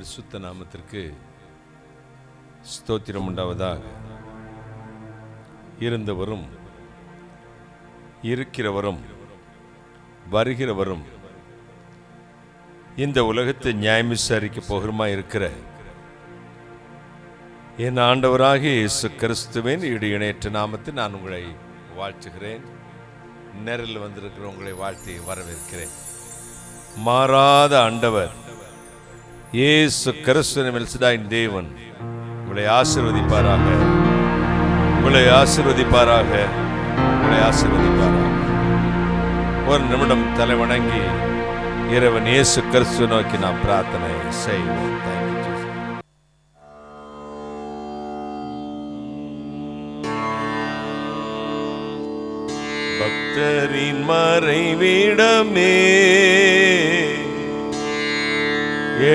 பரிசுத்த நாமத்திற்கு ஸ்தோத்திரம் உண்டாவதாக. இருந்தவரும் இருக்கிறவரும் வருகிறவரும் இந்த உலகத்தை நியாயம் விசாரிக்க போகிறமா இருக்கிற என் ஆண்டவராகிய இயேசு கிறிஸ்துவின் இணையற்ற நாமத்தில் நான் உங்களை வாழ்த்துகிறேன். நேரில் வந்திருக்கிற உங்களை வாழ்த்தி வரவேற்கிறேன். மாறாத ஆண்டவர் இயேசு கிறிஸ்துவின் மெல்சிதாயின் தேவன் உங்களை ஆசீர்வதிப்பாராக, உங்களை ஆசீர்வதிப்பாராக, உங்களை ஆசீர்வதிப்பாராக. ஒரு நிமிடம் தலை வணங்கி இறைவன் இயேசு கிறிஸ்துவை நோக்கி நாம் பிரார்த்தனை செய்வோம். பக்தரின் மறைவிடமே,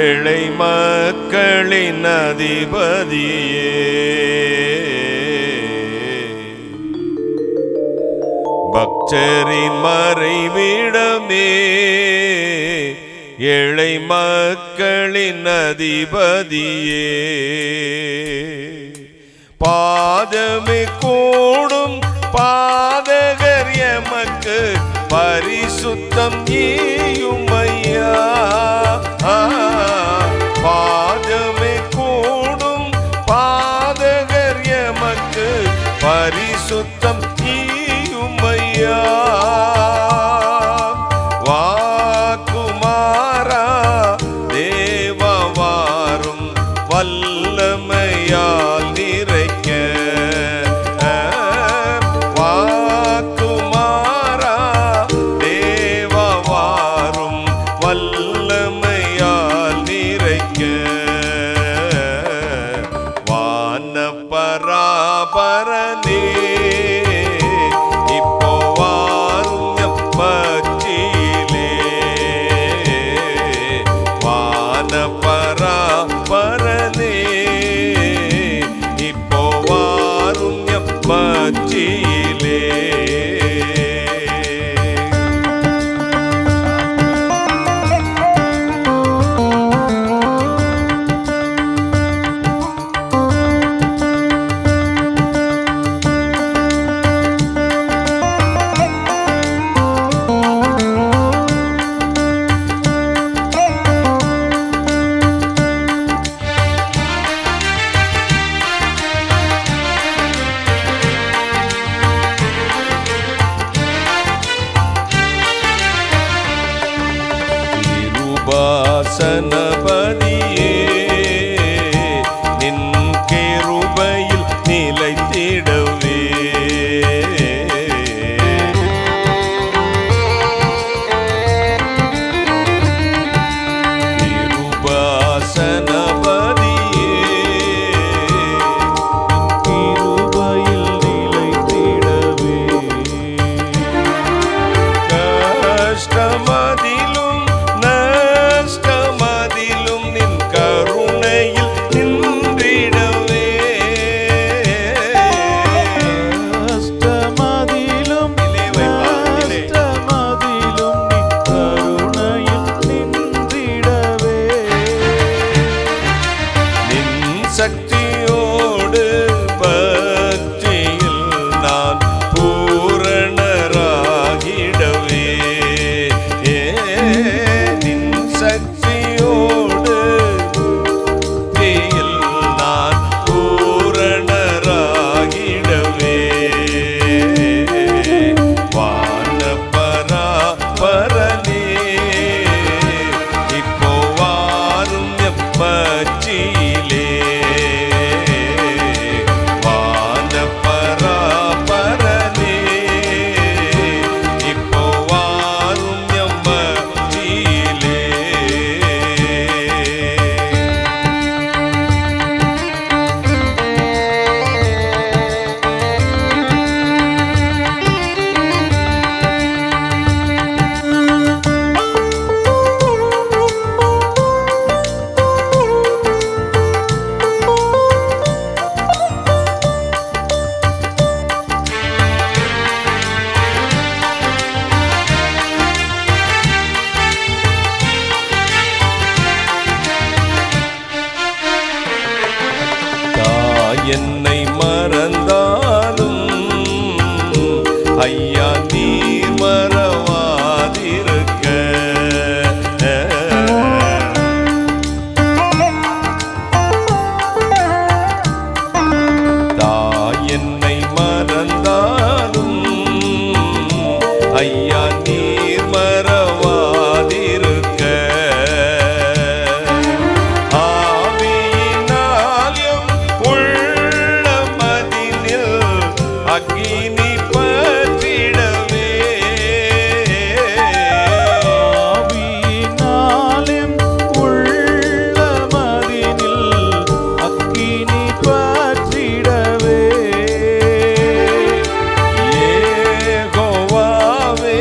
ஏழை மக்களின் அதிபதியே, பக்தரின் மறைவிடமே, ஏழை மக்களின் அதிபதியே, பாதமே கூடும் பாதகர் எமக்கு பரிசுத்தம் ஈயும் ஐயா. பாதமே கூடும் பாதகர் எமக்கு பரிசுத்தம் ஈயும் ஐயா. வாக்குமாரா தேவவாரும் வல்லமையால் நிறைக்க, வாக்குமாரா தேவவாரும் வல்லமையால் நிறைக்க, வான பராபரனே இப்போ வாரும் மத்தியிலே, வான பராபரனே இப்போ வாரும் மத்தியிலே. வாசனபதியே நின் கிருபையில் நிலைத்திடவே, கிருபாசனபதியே கிருபையில் நிலைத்திடவே, கஷ்டமதிலும் நின் கருணையில் நின்றிடவே, கஷ்டமதிலும் கஷ்டமதிலும் நின் கருணையில் நின்றிடவே, நின் சக்தியோடு பக்தியில் நான் பூரணராகிடவே, நின் சக்தியோடு தீயில் நான் பூரணராகிடவே, வான பராபரனே இப்போ வாரும் மத்தியிலே, வான பராபரனே இப்போ வாரும் மத்தியிலே. என்னை மறந்தாலும் ஐயா நீர் மறவாதிருக்க. தாய் என்னை மறந்தாலும் ஐயா நீர் மறவாதிருக்க. ஆவியினாலும் உள்ளமதினில் அக்கினி பற்றிடவே. ஆவியினாலும் உள்ளமதினில் அக்கினி பற்றிடவே. யெகோவாவே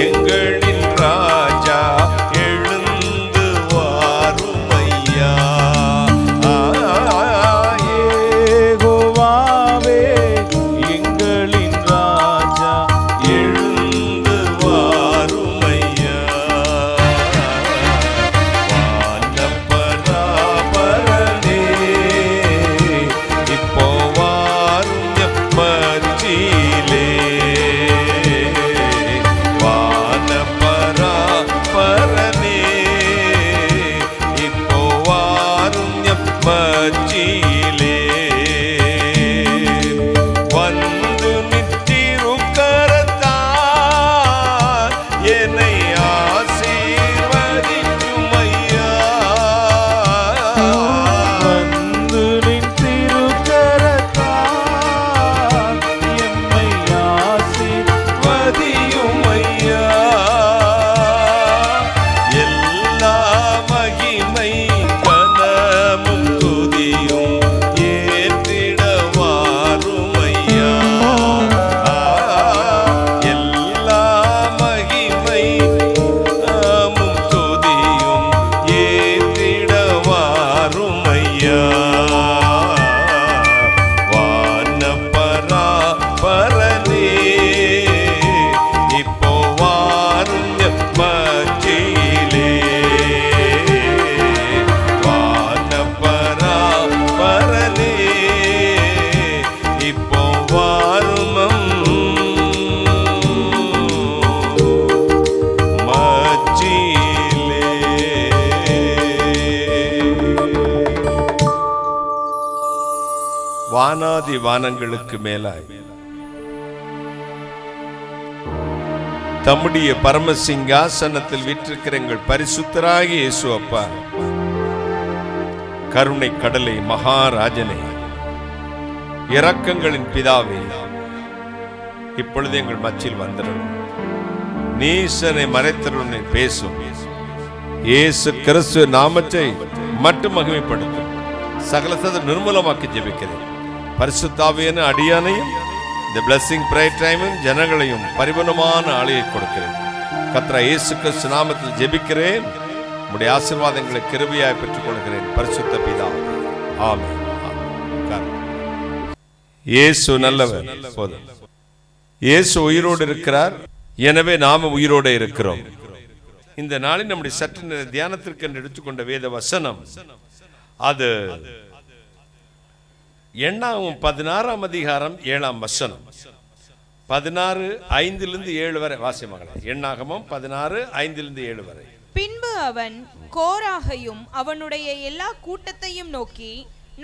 எங்களின் ராஜா எழுந்து வாருமையா. யெகோவாவே எங்களின் ராஜா எழுந்து வாருமையா. வானபராபரனே இப்போ வாரும் எம்மத்திலே. வானபராபரனே இப்போ வாரும் எம்மத்திலே. வந்து நித்திருக்கரத்தால் என்னை ஆசீர்வதிக்குமையா. வந்து நின் திருக்கரத்தால் எம்மை வதியுமையா. எல்லா மகிமை கனமும் துதியும் ஏற்றிட வாருமையா. எல்லா மகிமை கனமும் துதியும் ஏற்றிட வாருமையா. வானபராபரனே இப்போ வாரும் எம்மத்திலே. வானபராபரனே இப்போ வாரும் மத்தியிலே. வானாதி வானங்களுக்கு மேலாய் தம்முடைய பரம சிங்காசனத்தில் வீற்றிருக்கிற எங்கள் பரிசுத்தராகிய இயேசு அப்பா, கருணை கடலை மகாராஜனே, இரக்கங்களின் பிதாவே, இப்பொழுது எங்கள் மத்தியில் வந்துடும். நீசனை மறைத்தருளை பேசும் இயேசு கிறிஸ்து நாமத்தை மட்டும் மகிமைப்படுத்தும். சகலத்தை நிர்மூலமாக்கி ஜெபிக்கிறேன். பரிசுத்தாவியான அடியானையும் இந்த பிளஸிங் பிரேயர் டைமும் ஜனங்களையும் பரிபூர்ணமான ஆளுகை கொடுக்கிறேன். கர்த்தர் இயேசு கிறிஸ்து நாமத்தில் ஜெபிக்கிறேன். உம்முடைய ஆசீர்வாதங்களை கிருபையாய் பெற்றுக் கொள்கிறேன். பரிசுத்த பிதாவே, ஆமென். இயேசு நல்லவர். போதும். இயேசு உயிரோடு இருக்கிறார், எனவே நாம உயிரோடு இருக்கிறோம். இந்த நாளில் நம்முடைய சற்று நேர தியானத்திற்கு என்று எடுத்துக்கொண்ட வேத வசனம் அது எண்ணாகமம் 16ஆம் அதிகாரம் 7ஆம் வசனம். 16:5-7 வரை வாசியமாகலாம். எண்ணாகமம் 16:5-7 வரை. பின்பு அவன் கோராகையும் அவனுடைய எல்லா கூட்டத்தையும் நோக்கி,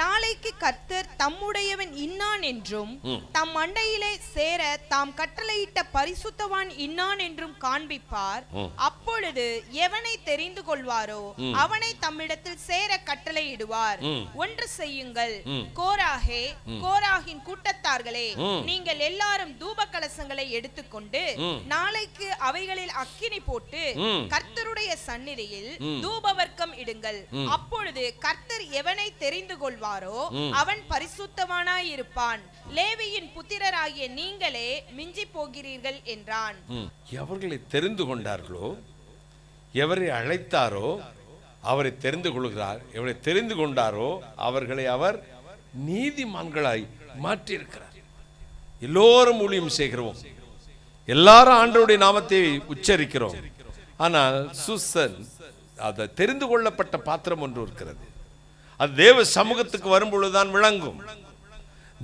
நாளைக்கு கர்த்தர் தம்முடையவன் இன்னான் என்றும் தம் மண்டையிலே சேர தாம் கட்டளையிட்ட பரிசுத்தவான் இன்னான் என்றும் காண்பிப்பார். அப்பொழுது எவனை தெரிந்து கொள்வாரோ அவனை தம்மிடத்தில் சேர கட்டளையிடுவார். ஒன்று செய்யுங்கள், கோராகே, கோராகின் கூட்டத்தார்களே, நீங்கள் எல்லாரும் தூப கலசங்களை எடுத்துக்கொண்டு நாளைக்கு அவைகளில் அக்கினி போட்டு கர்த்தருடைய சந்நிதியில் தூப வர்க்கம் இடுங்கள். அப்பொழுது கர்த்தர் எவனை தெரிந்து கொள்வார் அவன் பரிசுத்தவானாய் இருப்பான். லேவியின் புத்திரராகிய நீங்களே மிஞ்சி போகிறீர்கள் என்றான். எவர்களை தெரிந்து கொண்டார்களோ, எவரை அழைத்தாரோ அவரை தெரிந்து கொள்கிறார். எவரை தெரிந்து கொண்டாரோ அவர்களை அவர் நீதிமான்களாய் மாற்றியிருக்கிறார். எல்லோரும் ஊழியம் செய்கிறோம், எல்லாரும் ஆண்டவருடைய நாமத்தை உச்சரிக்கிறோம். ஆனால் சுசன் அதை தெரிந்து கொள்ளப்பட்ட பாத்திரம் ஒன்று இருக்கிறது. அது தேவ சமூகத்துக்கு வரும்பொழுதுதான் விளங்கும்.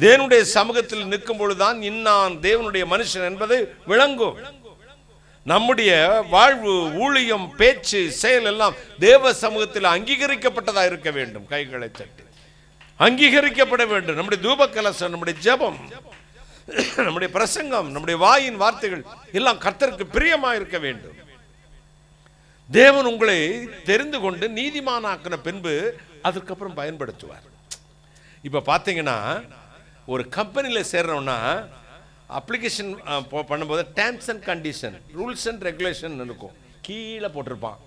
தேவனுடைய சமூகத்தில் நிற்கும் பொழுதுதான் இன்னான் தேவனுடைய மனுஷன் என்பது விளங்கும். நம்முடைய வாழ்வு, ஊழியம், பேச்சு, செயல் எல்லாம் தேவ சமூகத்தில் அங்கீகரிக்கப்பட்டதா இருக்க வேண்டும். கைகளை தட்டி அங்கீகரிக்கப்பட வேண்டும். நம்முடைய தூப கலசம், நம்முடைய ஜெபம், நம்முடைய பிரசங்கம், நம்முடைய வாயின் வார்த்தைகள் எல்லாம் கர்த்தருக்கு பிரியமா இருக்க வேண்டும். தேவன் உங்களை தெரிந்து கொண்டு நீதிமானாக்கின பின்பு அதுக்கப்புறம் பயன்படுத்துவார். இப்ப பாத்தீங்கன்னா ஒரு கம்பெனியில சேர்றோம்னா அப்ளிகேஷன் பண்ணும்போது terms and condition, rules and regulation இருக்கும், கீழே போட்டிருப்பான்.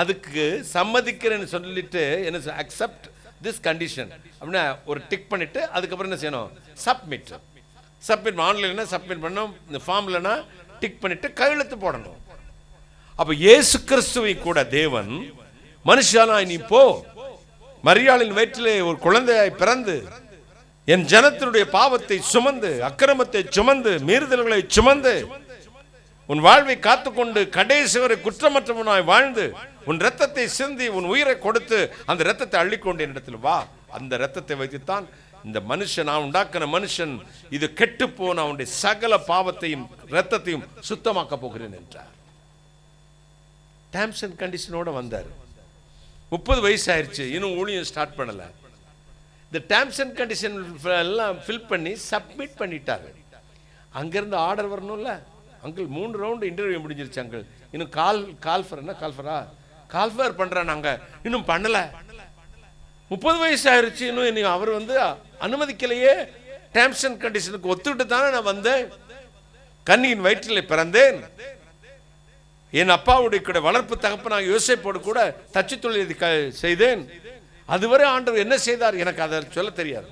அதுக்கு சம்மதிக்கிறேன்னு சொல்லிட்டு என்ன அக்செப்ட் திஸ் கண்டிஷன் அப்படின்னா ஒரு டிக் பண்ணிட்டு அதுக்கப்புறம் என்ன செய்யணும், சப்மிட். சப்மிட் ஆன்லைன்ல சப்மிட் பண்ணணும், இந்த ஃபார்ம்லனா டிக் பண்ணிட்டு கையெழுத்து போடணும். அப்ப இயேசு கிறிஸ்துவை கூட தேவன் மனுஷனாய் நீ போ, மரியாளின் வயிற்றிலே ஒரு குழந்தையாய் பிறந்து என் ஜனத்தினுடைய பாவத்தை சுமந்து, அக்கிரமத்தை சுமந்து, மீறுதல்களை சுமந்து, உன் வாழ்வை காத்துக்கொண்டு கடைசி வரை குற்றமற்றவனாய் வாழ்ந்து உன் ரத்தத்தை சிந்தி உன் உயிரை கொடுத்து அந்த ரத்தத்தை அள்ளிக்கொண்டு என்னிடத்தில் வா. அந்த ரத்தத்தை வைத்துத்தான் இந்த மனுஷன், நான் உண்டாக்கின மனுஷன் இது கெட்டு போன அவனுடைய சகல பாவத்தையும் ரத்தத்தையும் சுத்தமாக்க போகிறேன் என்றார். டேர்ம்ஸ் அண்ட் கண்டிஷனோட வந்தார். 30 வயசு ஆயிடுச்சு, இன்னும் ஊழியம் ஸ்டார்ட் பண்ணல. இந்த டேர்ம்ஸ் அண்ட் கண்டிஷன் எல்லாம் ஃபில் பண்ணி சப்மிட் பண்ணிட்டாங்க. அங்கிருந்து ஆர்டர் வரணும்ல. அங்கிள் 3 ரவுண்டு இன்டர்வியூ முடிஞ்சிருச்சு அங்கிள், இன்னும் கால்ஃபர் பண்றேன் நாங்க, இன்னும் பண்ணல. 30 வயசு ஆயிருச்சு, இன்னும் அவர் அனுமதிக்கலையே. டேர்ம்ஸ் அண்ட் கண்டிஷனுக்கு ஒத்துக்கிட்டு தானே நான் வந்தேன். கன்னியின் வயிற்றில் பிறந்தேன். என் அப்பாவுடைய கூட வளர்ப்பு தகப்பனாக யோசேப்போடு கூட தச்சு தொழில் செய்தேன். அதுவரை ஆண்டவர் என்ன செய்தார் எனக்கு அதை சொல்ல தெரியாது.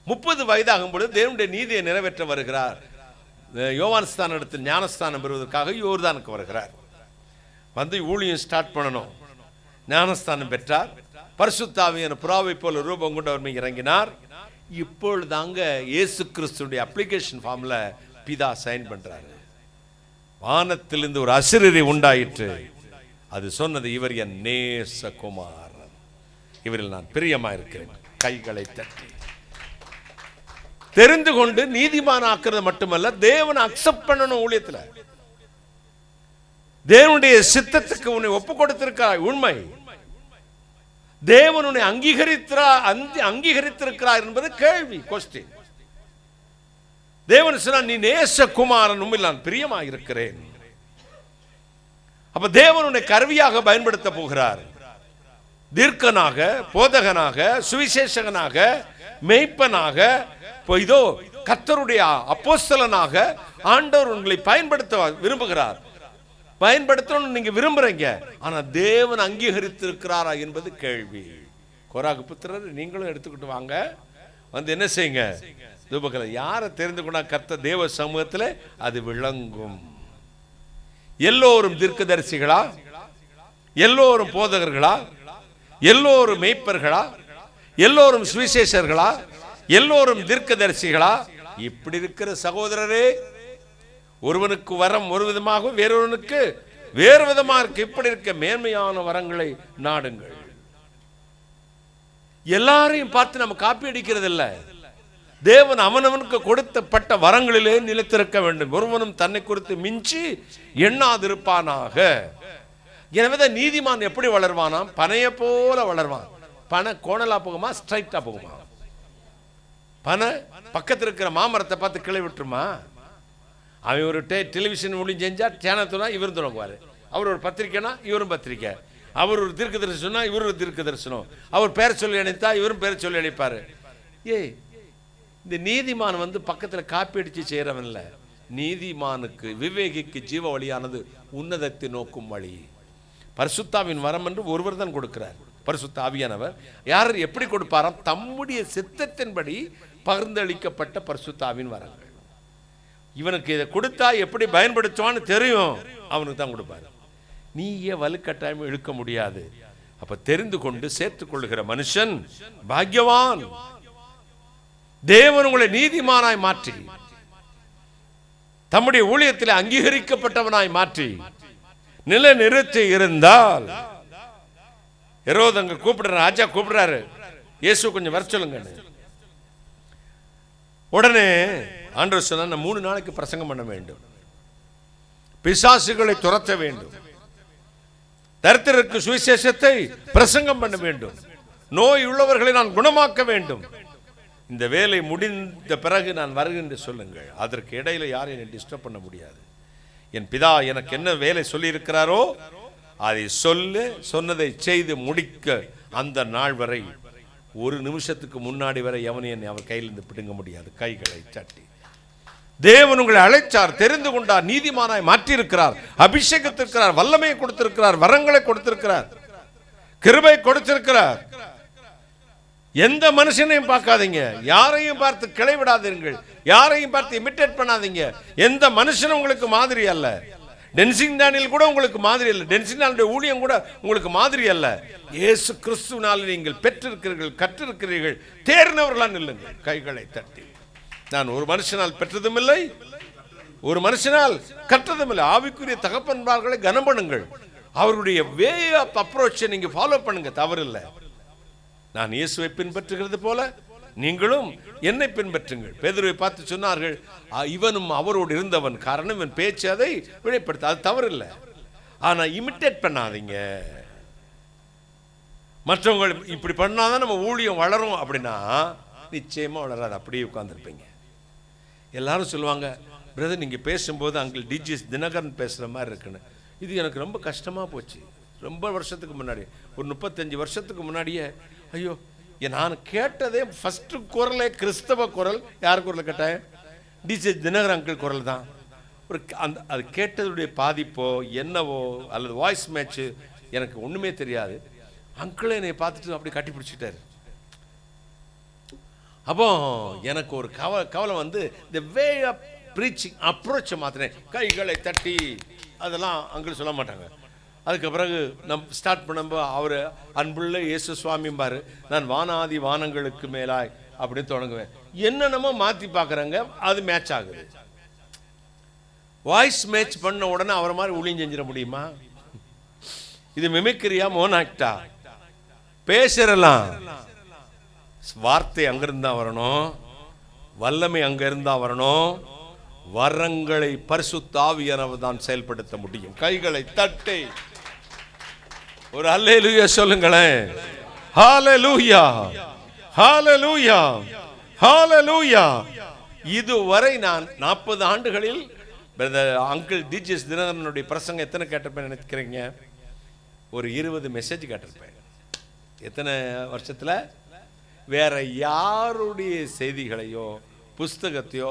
30 வயதாகும் பொழுது தேவனுடைய நீதியை நிறைவேற்ற வருகிறார். யோவான் ஸ்தானத்தில் ஞானஸ்தானம் பெறுவதற்காக யோர்தானுக்கு வருகிறார். வந்து ஊழியம் ஸ்டார்ட் பண்ணணும். ஞானஸ்தானம் பெற்றார். பரிசுத்த ஆவியான புறாவை போல ரூபம் கொண்டு அவர் இறங்கினார். இப்பொழுதாங்க இயேசு கிறிஸ்துடைய அப்ளிகேஷன் ஃபார்ம்ல பிதா சைன் பண்றாரு. வானத்திலிருந்து ஒரு அசிரரை உண்டாயிற்று. அது சொன்னது, இவர் என் நேசகுமாரன், இவரில் நான் பிரியமா இருக்கிறேன். கைகளை தட்டி தெரிந்து கொண்டு நீதிமான் ஆக்குறது மட்டுமல்ல, தேவனை அக்செப்ட் பண்ணணும். ஊழியத்துல தேவனுடைய சித்தத்துக்கு உன்னை ஒப்பு கொடுத்திருக்கிறாய், உண்மை. தேவன் உன்னை அங்கீகரித்திருக்கிறார் என்பது கேள்வி, கொஸ்டின். தேவன் சொன்னார், நீ நேசகுமாரன், உண்மையில் நான் பிரியமா இருக்கிறேன். அப்ப தேவன் உன்னை கருவியாக பயன்படுத்த போகிறார். தீர்க்கனாக, போதகனாக, சுவிசேஷகனாக, மேய்ப்பனாக, இதோ கர்த்தருடைய அப்போஸ்தலனாக ஆண்டவர் உங்களை பயன்படுத்த விரும்புகிறார். பயன்படுத்தணும் நீங்க விரும்புறீங்க, ஆனா தேவன் அங்கீகரித்திருக்கிறாரா என்பது கேள்வி. கோராகு புத்திரர், நீங்களும் எடுத்துக்கிட்டு வாங்க, வந்து என்ன செய்யுங்க, தூபகலை யாரை தெரிந்து கொண்டா கர்த்தர் தேவ சமூகத்தில் அது விளங்கும். எல்லோரும் தீர்க்கதரிசிகளா, எல்லோரும் போதகர்களா, எல்லோரும் மேய்ப்பர்களா, எல்லோரும் சுவிசேஷர்களா, எல்லோரும் தீர்க்கதரிசிகளா? இப்படி இருக்கிற சகோதரரே, ஒருவனுக்கு வரம் ஒரு விதமாக, வேறொருவனுக்கு வேறு விதமா இருக்கு. இப்படி இருக்க மேன்மையான வரங்களை நாடுங்கள். எல்லாரையும் பார்த்து நம்ம காப்பி அடிக்கிறது இல்லை. தேவன் அவனவனுக்கு கொடுத்தப்பட்ட வரங்களிலே நிலைத்திருக்க வேண்டும். ஒருவனும் தன்னை குறித்து மிஞ்சி எண்ணாதிருப்பானாக. எனவே நீதிமான் எப்படி வளர்வானாம்? பனையை போல வளர்வான். பனை கோணலா போகுமா, ஸ்ட்ரைட்டா போகுமா? பனை பக்கத்தில் இருக்கிற மாமரத்தை பார்த்து கிளை விட்டுருமா? அவன் ஒரு டெலிவிஷன் ஒளி செஞ்சா சேனத்துனா இவரும் தொடங்குவாரு. அவர் ஒரு பத்திரிக்கைனா இவரும் பத்திரிக்கை. அவர் ஒரு தீர்க்க தரிசனா இவரும் ஒரு தீர்க்க தரிசனம். அவர் பேரை சொல்லி அணைத்தா இவரும் பேரை சொல்லி அணைப்பாரு. இந்த நீதிமான் பக்கத்தில் காப்பி அடிச்சு செய்யறவன் இல்ல. நீதிமானுக்கு, விவேகிக்கு ஜீவ வழியானது உன்னதத்தை நோக்கும் வழி. பரிசுத்தாவின் வரம் என்று ஒருவர் தான் கொடுக்கிறார். பரிசுத்த ஆவியானவர் யார் எப்படி கொடுப்பாராம்? தம்முடைய சித்தத்தின்படி பகிர்ந்தளிக்கப்பட்ட பரிசுத்தாவின் வரங்கள். இவனுக்கு இதை கொடுத்தா எப்படி பயன்படுத்துவான்னு தெரியும், அவனுக்கு தான் கொடுப்பாரு. நீயே வலுக்கட்டாயம் இழுக்க முடியாது. அப்ப தெரிந்து கொண்டு சேர்த்துக் கொள்ளுகிற மனுஷன் பாக்கியவான். தேவன் உங்களை நீதிமானாய் மாற்றி, தம்முடைய ஊழியத்தில் அங்கீகரிக்கப்பட்டவனாய் மாற்றி நிலை நிறுத்தி இருந்தால், ஹெரோது அங்க கூப்பிடுற ராஜா கூப்பிடுறாரு, இயேசு கொஞ்சம் வர சொல்லுங்க. உடனே ஆண்டவர் சொன்னார், நான் 3 நாளைக்கு பிரசங்கம் பண்ண வேண்டும், பிசாசுகளை துரத்த வேண்டும், தரித்திரருக்கு சுவிசேஷத்தை பிரசங்கம் பண்ண வேண்டும், நோய் உள்ளவர்களை நான் குணமாக்க வேண்டும். இந்த வேலை முடிந்த பிறகு நான் வருகின்ற சொல்லுங்கள். அதற்கு இடையில யாரையும் டிஸ்டர்ப் பண்ண முடியாது. என் பிதா எனக்கு என்ன வேலை சொல்லி இருக்கிறாரோ அதை சொன்னதை செய்து முடிக்க அந்த நாள் வரை 1 நிமிஷத்துக்கு முன்னாடி வரை எவனையும் அவர் கையிலிருந்து பிடுங்க முடியாது. கைகளை தட்டி தேவன் உங்களை அழைச்சார், தெரிந்து கொண்டார், நீதிமானாய் மாற்றியிருக்கிறார், அபிஷேகத்திருக்கிறார், வல்லமையை கொடுத்திருக்கிறார், வரங்களை கொடுத்திருக்கிறார், கிருபை கொடுத்திருக்கிறார். எந்த மனுஷனையும் பார்க்காதீங்க, யாரையும் பார்த்து கிளை விடாதீர்கள், யாரையும் பார்த்து இமிட்டேட் பண்ணாதீங்க. எந்த மனுஷனும் உங்களுக்கு மாதிரி அல்ல. டென்சிங் டேனியல் கூட உங்களுக்கு மாதிரி அல்ல, டென்சிங் டேனியலுடைய ஊழியம் கூட உங்களுக்கு மாதிரி அல்ல. இயேசு கிறிஸ்துவினால் நீங்கள் பெற்றிருக்கிறீர்கள், கற்றிருக்கிறீர்கள், தேர்ந்தவர்களாக நில்லுங்கள். கைகளை தட்டி நான் ஒரு மனுஷனால் பெற்றதும் இல்லை, ஒரு மனுஷனால் கற்றதும் இல்லை. ஆவிக்குரிய தகப்பன்மார்களை கனம் பண்ணுங்கள், அவருடைய வே ஆஃப் அப்ரோச்சை நீங்க ஃபாலோ பண்ணுங்க, தவறு இல்லை. நான் இயேசுவை பின்பற்றுகிறது போல நீங்களும் என்னை பின்பற்றுங்கள். பேதுருவை பார்த்து சொன்னார்கள், இவனும் அவரோடு இருந்தவன், காரணம் இவன் பேச்சு அதை வெளிப்படுத்த, அது தவறு இல்லை. ஆனா இமிட்டேட் பண்ணாதீங்க. மற்றவங்க இப்படி பண்ணாதான் நம்ம ஊழியம் வளரும் அப்படின்னா நிச்சயமா வளராது, அப்படியே உட்கார்ந்துருப்பீங்க. எல்லாரும் சொல்லுவாங்க, பிரதர் நீங்க பேசும்போது அங்கிள் டிஜிஎஸ் தினகரன் பேசுற மாதிரி இருக்குன்னு. இது எனக்கு ரொம்ப கஷ்டமா போச்சு. ரொம்ப வருஷத்துக்கு முன்னாடி, ஒரு 35 வருஷத்துக்கு முன்னாடியே, ஐயோ நான் கேட்டதே ஃபர்ஸ்ட் குரலே கிறிஸ்தவ குரல். யார் குரல் கேட்டேன்? டிஜிஎஸ் தினகரன் அங்கிள் குரல் தான். ஒரு அது கேட்டதுடைய பாதிப்போ என்னவோ அல்லது வாய்ஸ் மேட்ச்சு எனக்கு ஒண்ணுமே தெரியாது. அங்கிளே என்னை பார்த்துட்டு அப்படி கட்டி பிடிச்சிட்டாரு. அப்போ எனக்கு ஒரு கவலை வந்து இந்த வே ஆஃப் ப்ரீச்சிங் அப்ரோச்சை மாத்தினேன். கைகளை தட்டி அதெல்லாம் அங்கிள் சொல்ல மாட்டாங்க. அதுக்கு பிறகு நம்ம ஸ்டார்ட் பண்ணும்போது அவர் அன்புள்ள இயேசு சுவாமிம்பாரு, நான் வானாதி வானங்களுக்கு மேலாய் அப்படின்னு தொடங்குவேன். என்னென்னமோ மாற்றி பார்க்குறாங்க, அது மேட்ச் ஆகுது. வாய்ஸ் மேட்ச் பண்ண உடனே அவரை மாதிரி ஊழியம் செஞ்சிட முடியுமா? இது மிமிக்ரியா, மோனாக்டா? பேசுறலாம். வார்த்தை அங்கிருந்தா வரணும், வல்லமை அங்க இருந்தா வரணும், வரங்களை பரிசுத்த ஆவியானவர் தான் செயல்படுத்த முடியும். கைகளை தட்டி ஒரு அல்லேலூயா சொல்லுங்களேன். ஹalleluya, ஹalleluya, ஹalleluya. இதுவரை நான் 40 ஆண்டுகளில் அங்கிள் டிஜிஎஸ் தினகரனுடைய பிரசங்கம் எத்தனை கேட்டிருப்பேன் நினைக்கிறீங்க? ஒரு 20 மெசேஜ் கேட்டிருப்பேன். எத்தனை வருஷத்துல? வேற யாருடைய செய்திகளையோ புஸ்தகத்தையோ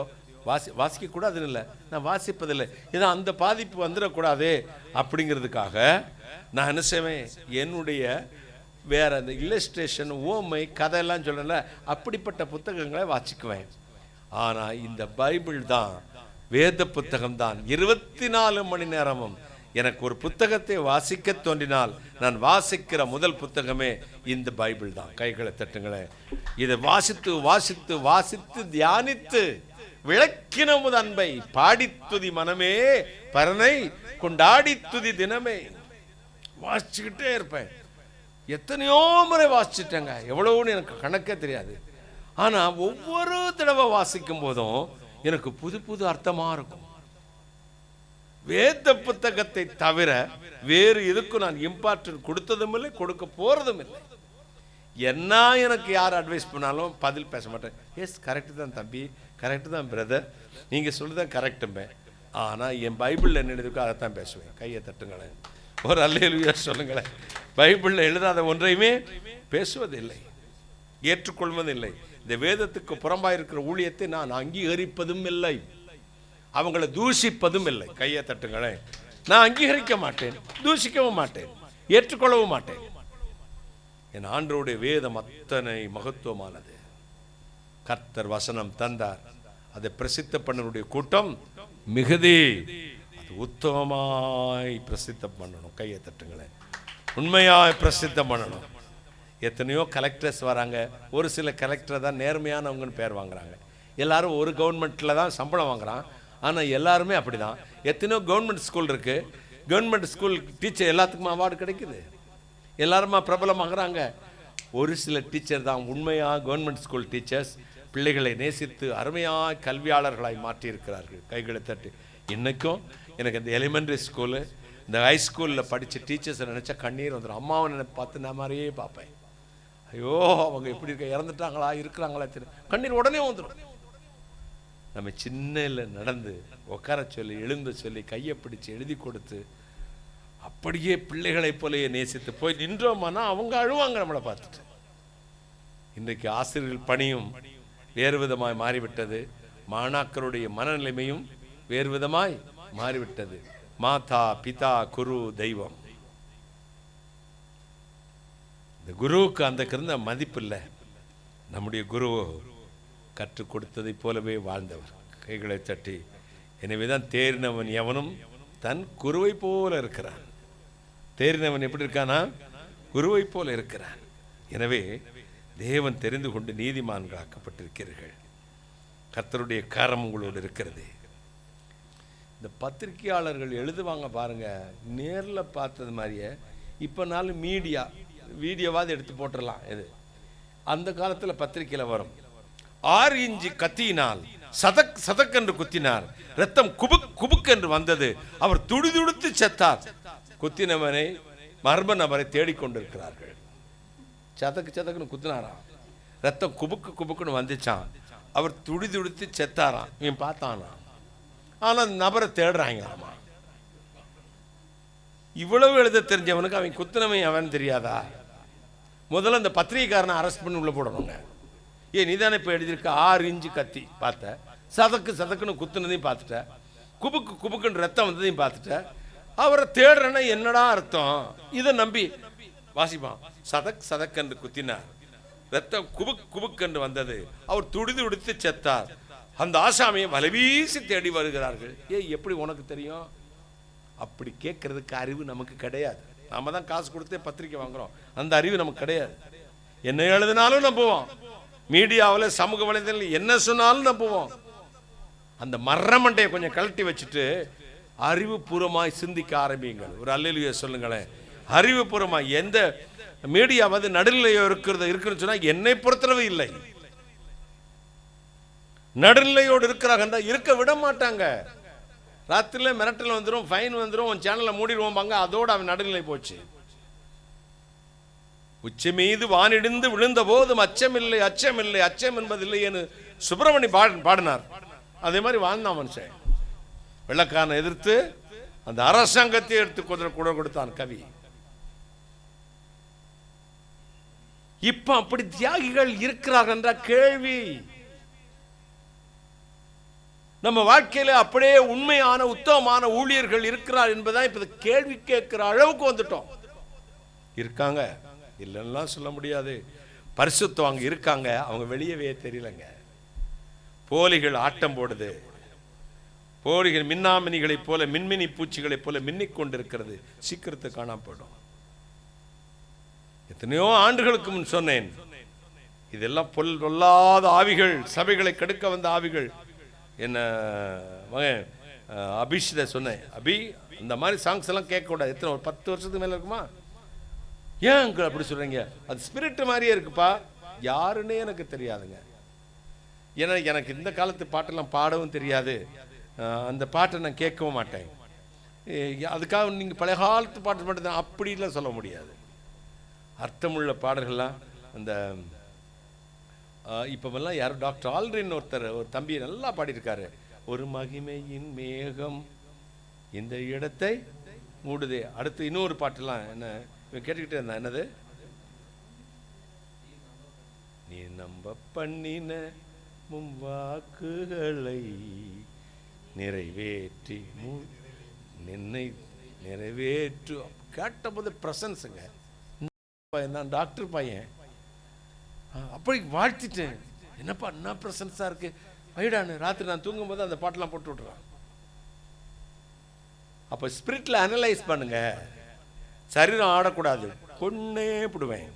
வாசிக்க கூடாதுன்னு இல்லை, நான் வாசிப்பதில்லை. ஏதோ அந்த பாதிப்பு வந்துடக்கூடாது அப்படிங்கிறதுக்காக நான் என்ன செய்வேன், என்னுடைய வேற அந்த இல்லஸ்ட்ரேஷன், ஓமை, கதையெல்லாம் சொல்லல, அப்படிப்பட்ட புத்தகங்களை வாசிக்குவேன். ஆனா இந்த பைபிள் தான், வேத புத்தகம் தான் 24 மணி நேரமும் எனக்கு ஒரு புத்தகத்தை வாசிக்க தோன்றினால் நான் வாசிக்கிற முதல் புத்தகமே இந்த பைபிள் தான். கைகளை தட்டுங்களேன். இதை வாசித்து வாசித்து வாசித்து தியானித்து விளக்கினமுது அன்பை பாடித்துதி மனமே பரனை கொண்டாடித்துதி தினமே. வாசிச்சுக்கிட்டே இருப்பேன். எத்தனையோ முறை வாசிச்சுட்டேங்க, எவ்வளவுன்னு எனக்கு கணக்கே தெரியாது. ஆனா ஒவ்வொரு தடவை வாசிக்கும் போதும் எனக்கு புது புது அர்த்தமா இருக்கும். வேத புத்தகத்தை தவிர வேறு எதுக்கும் நான் இம்பார்ட்டன்ட் கொடுத்ததும் இல்லை, கொடுக்க போறதும் இல்லை. என்ன எனக்கு யார் அட்வைஸ் பண்ணாலும் பதில் பேச மாட்டேன். எஸ், கரெக்டு தான் தம்பி, கரெக்டு தான் பிரதர், நீங்க சொல்லுதான் கரெக்டுமே. ஆனா என் பைபிள்ல என்ன எழுதிருக்கோ அதைத்தான் பேசுவேன். கையை தட்டுங்களேன், ஒரு அல்லேலூயா சொல்லுங்களேன். பைபிள்ல எழுதாத ஒன்றையுமே பேசுவதில்லை, ஏற்றுக்கொள்வதில்லை. இந்த வேதத்துக்கு புறம்பாயிருக்கிற ஊழியத்தை நான் அங்கீகரிப்பதும் இல்லை, அவங்களை தூஷிப்பதும் இல்லை. கையை தட்டுங்களேன். நான் அங்கீகரிக்க மாட்டேன், தூஷிக்கவும் மாட்டேன், ஏற்றுக்கொள்ளவும் மாட்டேன். என் ஆண்டவருடைய வேதம் அத்தனை மகத்துவமானது. கர்த்தர் வசனம் தந்தார், அதை பிரசித்த பண்ணனுடைய கூட்டம் மிகுதி. அது உத்தமமாய் பிரசித்தம் பண்ணணும். கையை தட்டுங்களேன். உண்மையாய் பிரசித்தம் பண்ணணும். எத்தனையோ கலெக்டர்ஸ் வராங்க, ஒரு சில கலெக்டர் தான் நேர்மையானவங்கன்னு பேர் வாங்குறாங்க. எல்லாரும் ஒரு கவர்மெண்ட்ல தான் சம்பளம் வாங்குறான், ஆனால் எல்லாருமே அப்படிதான். எத்தனையோ கவர்மெண்ட் ஸ்கூல் இருக்கு, கவர்மெண்ட் ஸ்கூல் டீச்சர் எல்லாத்துக்கும் அவார்டு கிடைக்குது, எல்லாருமா பிரபலமாகறாங்க. ஒரு சில டீச்சர் தான் உண்மையாக கவர்மெண்ட் ஸ்கூல் டீச்சர்ஸ், பிள்ளைகளை நேசித்து அருமையாக கல்வியாளர்களாய் மாற்றியிருக்கிறார்கள். கைகளை தட்டி. இன்னைக்கும் எனக்கு இந்த எலிமெண்ட்ரி ஸ்கூலு, இந்த ஹைஸ்கூலில் படித்த டீச்சர்ஸை நினச்சா கண்ணீர் வந்துடும். அம்மாவை பார்த்து நான் மாதிரியே பார்ப்பேன். ஐயோ அவங்க எப்படி இருக்க, இறந்துட்டாங்களா இருக்கிறாங்களா தெரியும், கண்ணீர் உடனே வந்துடும். நம்ம சின்னல நடந்து உட்கார சொல்லி எழுந்து சொல்லி கையை பிடிச்சு எழுதி கொடுத்து அப்படியே பிள்ளைகளை போலயே நேசித்து போய் நின்றோமானா அவங்க அழுவாங்க நம்மளை பார்த்துட்டு. இன்றைக்கு ஆசிரியர்கள் பணியும் வேறு விதமாய் மாறிவிட்டது. மாணாக்கருடைய மனநிலைமையும் வேறு விதமாய் மாறிவிட்டது. மாதா பிதா குரு தெய்வம். இந்த குருவுக்கு அந்த இருந்த மதிப்பு இல்லை. நம்முடைய குரு கற்றுக் கொடுத்ததை போலவே வாழ்ந்தவர். கைகளை தட்டி. எனவேதான் தேறினவன் எவனும் தன் குருவை போல இருக்கிறான். தேறினவன் எப்படி இருக்கானா? குருவை போல இருக்கிறான். எனவே தேவன் தெரிந்து கொண்டு நீதிமான்களாக்கப்பட்டிருக்கிறீர்கள். கர்த்தருடைய கரம் உங்களோடு இருக்கிறது. இந்த பத்திரிகையாளர்கள் எழுதுவாங்க பாருங்க, நேரில் பார்த்தது மாதிரியே இப்போனாலும் வீடியோவாது எடுத்து போட்டுடலாம். இது அந்த காலத்தில் பத்திரிகையில் வரும். 6 இன்ச்சு கத்தியினால் சதக் என்று குத்தினார், ரத்தம் குபுக் குபுக் என்று வந்தது, அவர் துடிதுடித்து செத்தார். குத்தினவனை மர்ம நபரை தேடிக்கொண்டிருக்கிறார்கள். சதக்குன்னு குத்தினாராம், ரத்தம் குபுக்கு குபுக்குன்னு வந்துச்சான், அவர் துடிதுடித்து செத்தாராம். இவன் பார்த்தானா, ஆனால் நபரை தேடுறாங்களாமா. இவ்வளவு எழுத தெரிஞ்சவனுக்கு அவன் குத்தினவன் அவன் தெரியாதா? முதல்ல அந்த பத்திரிகைக்காரனை அரெஸ்ட் பண்ணி உள்ள போடணுங்க. நீ தானே இப்போ எழுதியிருக்க 6 இன்ச்சு கத்தி பார்த்த, சதக்குன்னு குத்துனதையும் பார்த்துட்ட, குபுக்கு குபுக்குன்னு ரத்தம் வந்ததையும் பார்த்துட்ட, அவரை தேடுறேன்னா என்னடா அர்த்தம்? இதை நம்பி வாசிப்பான். சதக் என்று குத்தினார், ரத்தம் குபுக் குபுக் என்று வந்தது, அவர் துடிது உடுத்து செத்தார். அந்த ஆசாமியை வலைவீசி தேடி வருகிறார்கள். எப்படி உனக்கு தெரியும்? அப்படி கேட்கறதுக்கு அறிவு நமக்கு கிடையாது. நாம தான் காசு கொடுத்தே பத்திரிக்கை வாங்குறோம். அந்த அறிவு நமக்கு கிடையாது. என்ன எழுதினாலும் நம்புவோம், மீடியாவில் சமூக வலைதளத்தில் என்ன சொன்னாலும் நம்புவோம். அந்த மரமண்டையை கொஞ்சம் கழட்டி வச்சுட்டு அறிவுபூர்வமாய் சிந்திக்க ஆரம்பியுங்கள். ஒரு அல்லேலூயா சொல்லுங்களேன். அறிவுபூர்வமாய் எந்த மீடியாவது நடுநிலையோ இருக்குன்னு சொன்னா என்னை பொறுத்தளவு இல்லை. நடுநிலையோடு இருக்கிறாங்க, இருக்க விட மாட்டாங்க. ராத்திரில மிரட்டல் வந்துடும், ஃபைன் வந்துடும், உன் சேனலை மூடிடுவோம்பாங்க. அதோட அவன் நடுநிலை போச்சு. உச்சி மீது வானிடிந்து விழுந்த போதும் அச்சமில்லை அச்சமில்லை அச்சம் என்பதில்லை என்று சுப்பிரமணி பாடினார். அதே மாதிரி வாழ்ந்தான் மனுஷன். வெள்ளக்காரனை எதிர்த்து அந்த அரசாங்கத்தை எடுத்து குரல் கொடுத்தான் கவி. இப்ப அப்படி தியாகிகள் இருக்கிறார்கள் என்ற கேள்வி நம்ம வாழ்க்கையில அப்படியே உண்மையான உத்தமமான ஊழியர்கள் இருக்கிறார் என்பதான் இப்ப கேள்வி கேட்கிற அளவுக்கு வந்துட்டோம். இருக்காங்க, இல்லைன்னா சொல்ல முடியாது. பரிசுத்தவங்க இருக்காங்க, அவங்க வெளியவே தெரியலங்க. போலிகள் ஆட்டம் போடுது. போலிகள் மின்னாமினிகளைப் போல, மின்மினி பூச்சிகளைப் போல மின்னிக் கொண்டிருக்கிறது. சீக்கிரத்தை காணாம போயிடும். எத்தனையோ ஆண்டுகளுக்கு முன் சொன்னேன், இதெல்லாம் பொல்லாத ஆவிகள், சபைகளை கெடுக்க வந்த ஆவிகள். என்ன மகன் அபிஷித சொன்னேன், அபி அந்த மாதிரி சாங்ஸ் எல்லாம் கேட்கக்கூடாது. எத்தனை ஒரு 10 வருஷத்துக்கு மேல இருக்குமா? ஏன் அங்கிள் அப்படி சொல்றீங்க? அது ஸ்பிரிட் மாதிரியே இருக்குப்பா. யாருன்னே எனக்கு தெரியாதுங்க. ஏன்னா எனக்கு இந்த காலத்து பாட்டெல்லாம் பாடவும் தெரியாது. அந்த பாட்டை நான் கேட்கவும் மாட்டேன். அதுக்காக நீங்கள் பழைய காலத்து பாட்டு மட்டும் அப்படிலாம் சொல்ல முடியாது. அர்த்தமுள்ள பாடல்கள்லாம் அந்த இப்போவெல்லாம் யாரும் டாக்டர் ஆல்ரின் ஒருத்தர் ஒரு தம்பி நல்லா பாடியிருக்காரு. ஒரு மகிமையின் மேகம் இந்த இடத்தை மூடுதே. அடுத்து இன்னொரு பாட்டுலாம் என்ன கேட்டுக்கிட்டே இருந்தா, என்னது? நீ நம்ப பண்ணின முன்வாக்குகளை நிறைவேற்றி நின்னை நிறைவேற்று. கேட்டபோது பிரசன்ஸுங்க. நான் டாக்டர் பையன் அப்படி வாழ்த்திட்டேன். என்னப்பா என்ன பிரசன்ஸா இருக்கு வைடான்னு. ராத்திரி நான் தூங்கும் போது அந்த பாட்டெல்லாம் போட்டு விட்டுறான். அப்ப ஸ்பிரிட்ல அனலைஸ் பண்ணுங்க. சரீரம் ஆடக்கூடாது, கொன்னே விடுவேன்.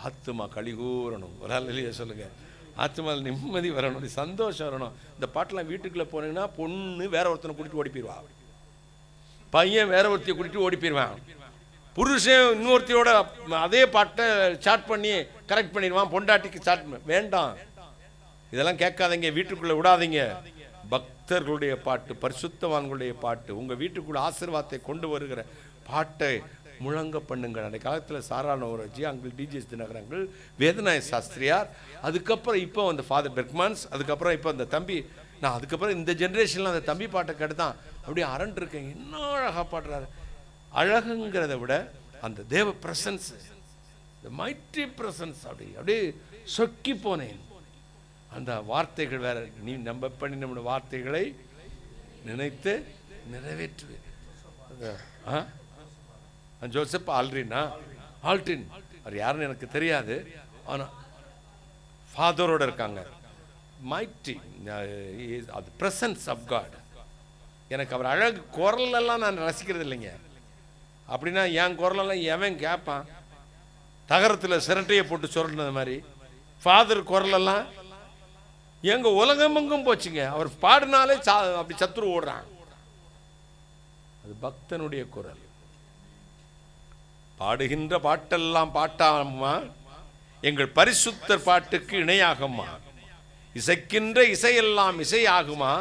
ஆத்மா கலிகூறணும். ஒரு ஆள் சொல்லுங்க, ஆத்மாவில் நிம்மதி வரணும், சந்தோஷம் வரணும். இந்த பாட்டெல்லாம் வீட்டுக்குள்ள போனீங்கன்னா பொண்ணு வேற ஒருத்தனை கூட்டிட்டு ஓடி போயிடுவா, பையன் வேற ஒருத்தைய கூட்டிட்டு ஓடி போயிடுவான், புருஷன் இன்னொருத்தையோட அதே பாட்டை சாட் பண்ணி கரெக்ட் பண்ணிடுவான், பொண்டாட்டிக்கு சாட் வேண்டாம். இதெல்லாம் கேட்காதீங்க, வீட்டுக்குள்ளே விடாதீங்க. பக்தர்களுடைய பாட்டு, பரிசுத்தவான்களுடைய பாட்டு, உங்கள் வீட்டுக்குள்ள ஆசீர்வாதத்தை கொண்டு வருகிற பாட்டை முழங்க பண்ணுங்கள். அந்த காலத்தில் Sarah Navaroji, uncle DGS Dinakar uncle, Vedanaya Sastriar, அதுக்கப்புறம் இப்போ அந்த ஃபாதர் பெர்க்மான்ஸ், அதுக்கப்புறம் இப்போ அந்த தம்பி, நான் அதுக்கப்புறம் இந்த ஜென்ரேஷனில் அந்த தம்பி பாட்டை கேட்டுதான் அப்படியே அரண்டு இருக்கேன். என்ன அழகாக பாடுறாரு. அழகுங்கிறத விட அந்த தேவ பிரசன்ஸ், இந்த மைட்டி பிரசன்ஸ், அப்படியே சொக்கி போனேன். அந்த வார்த்தைகள் வேற, நீ நம்ப பண்ணி நம்முடைய வார்த்தைகளை நினைத்து நிறைவேற்றுவேன். ஜோசப் ஆல்ட்ரின் அவர் யாருன்னு எனக்கு தெரியாது, ஆனால் ஃபாதரோட இருக்காங்க. மைட்டி, அது பிரசன்ஸ் ஆஃப் காட். எனக்கு அவர் அழகு குரலெல்லாம் நான் ரசிக்கிறது இல்லைங்க. அப்படின்னா என் குரலெல்லாம் எவன் கேட்பான்? தகரத்தில் சிரட்டையை போட்டு சொல்றது மாதிரி ஃபாதர் குரலெல்லாம் எங்க உலகமெங்கும் போச்சுங்க. அவர் பாடினாலே அப்படி சத்துரு ஓடுறான். அது பக்தனுடைய குரல். பாடுகின்ற பாட்டெல்லாம் பாட்டாமா, எங்கள் பரிசுத்தர் பாட்டுக்கு இணையாகுமா? இசைக்கின்ற இசையெல்லாம் இசையாகுமா?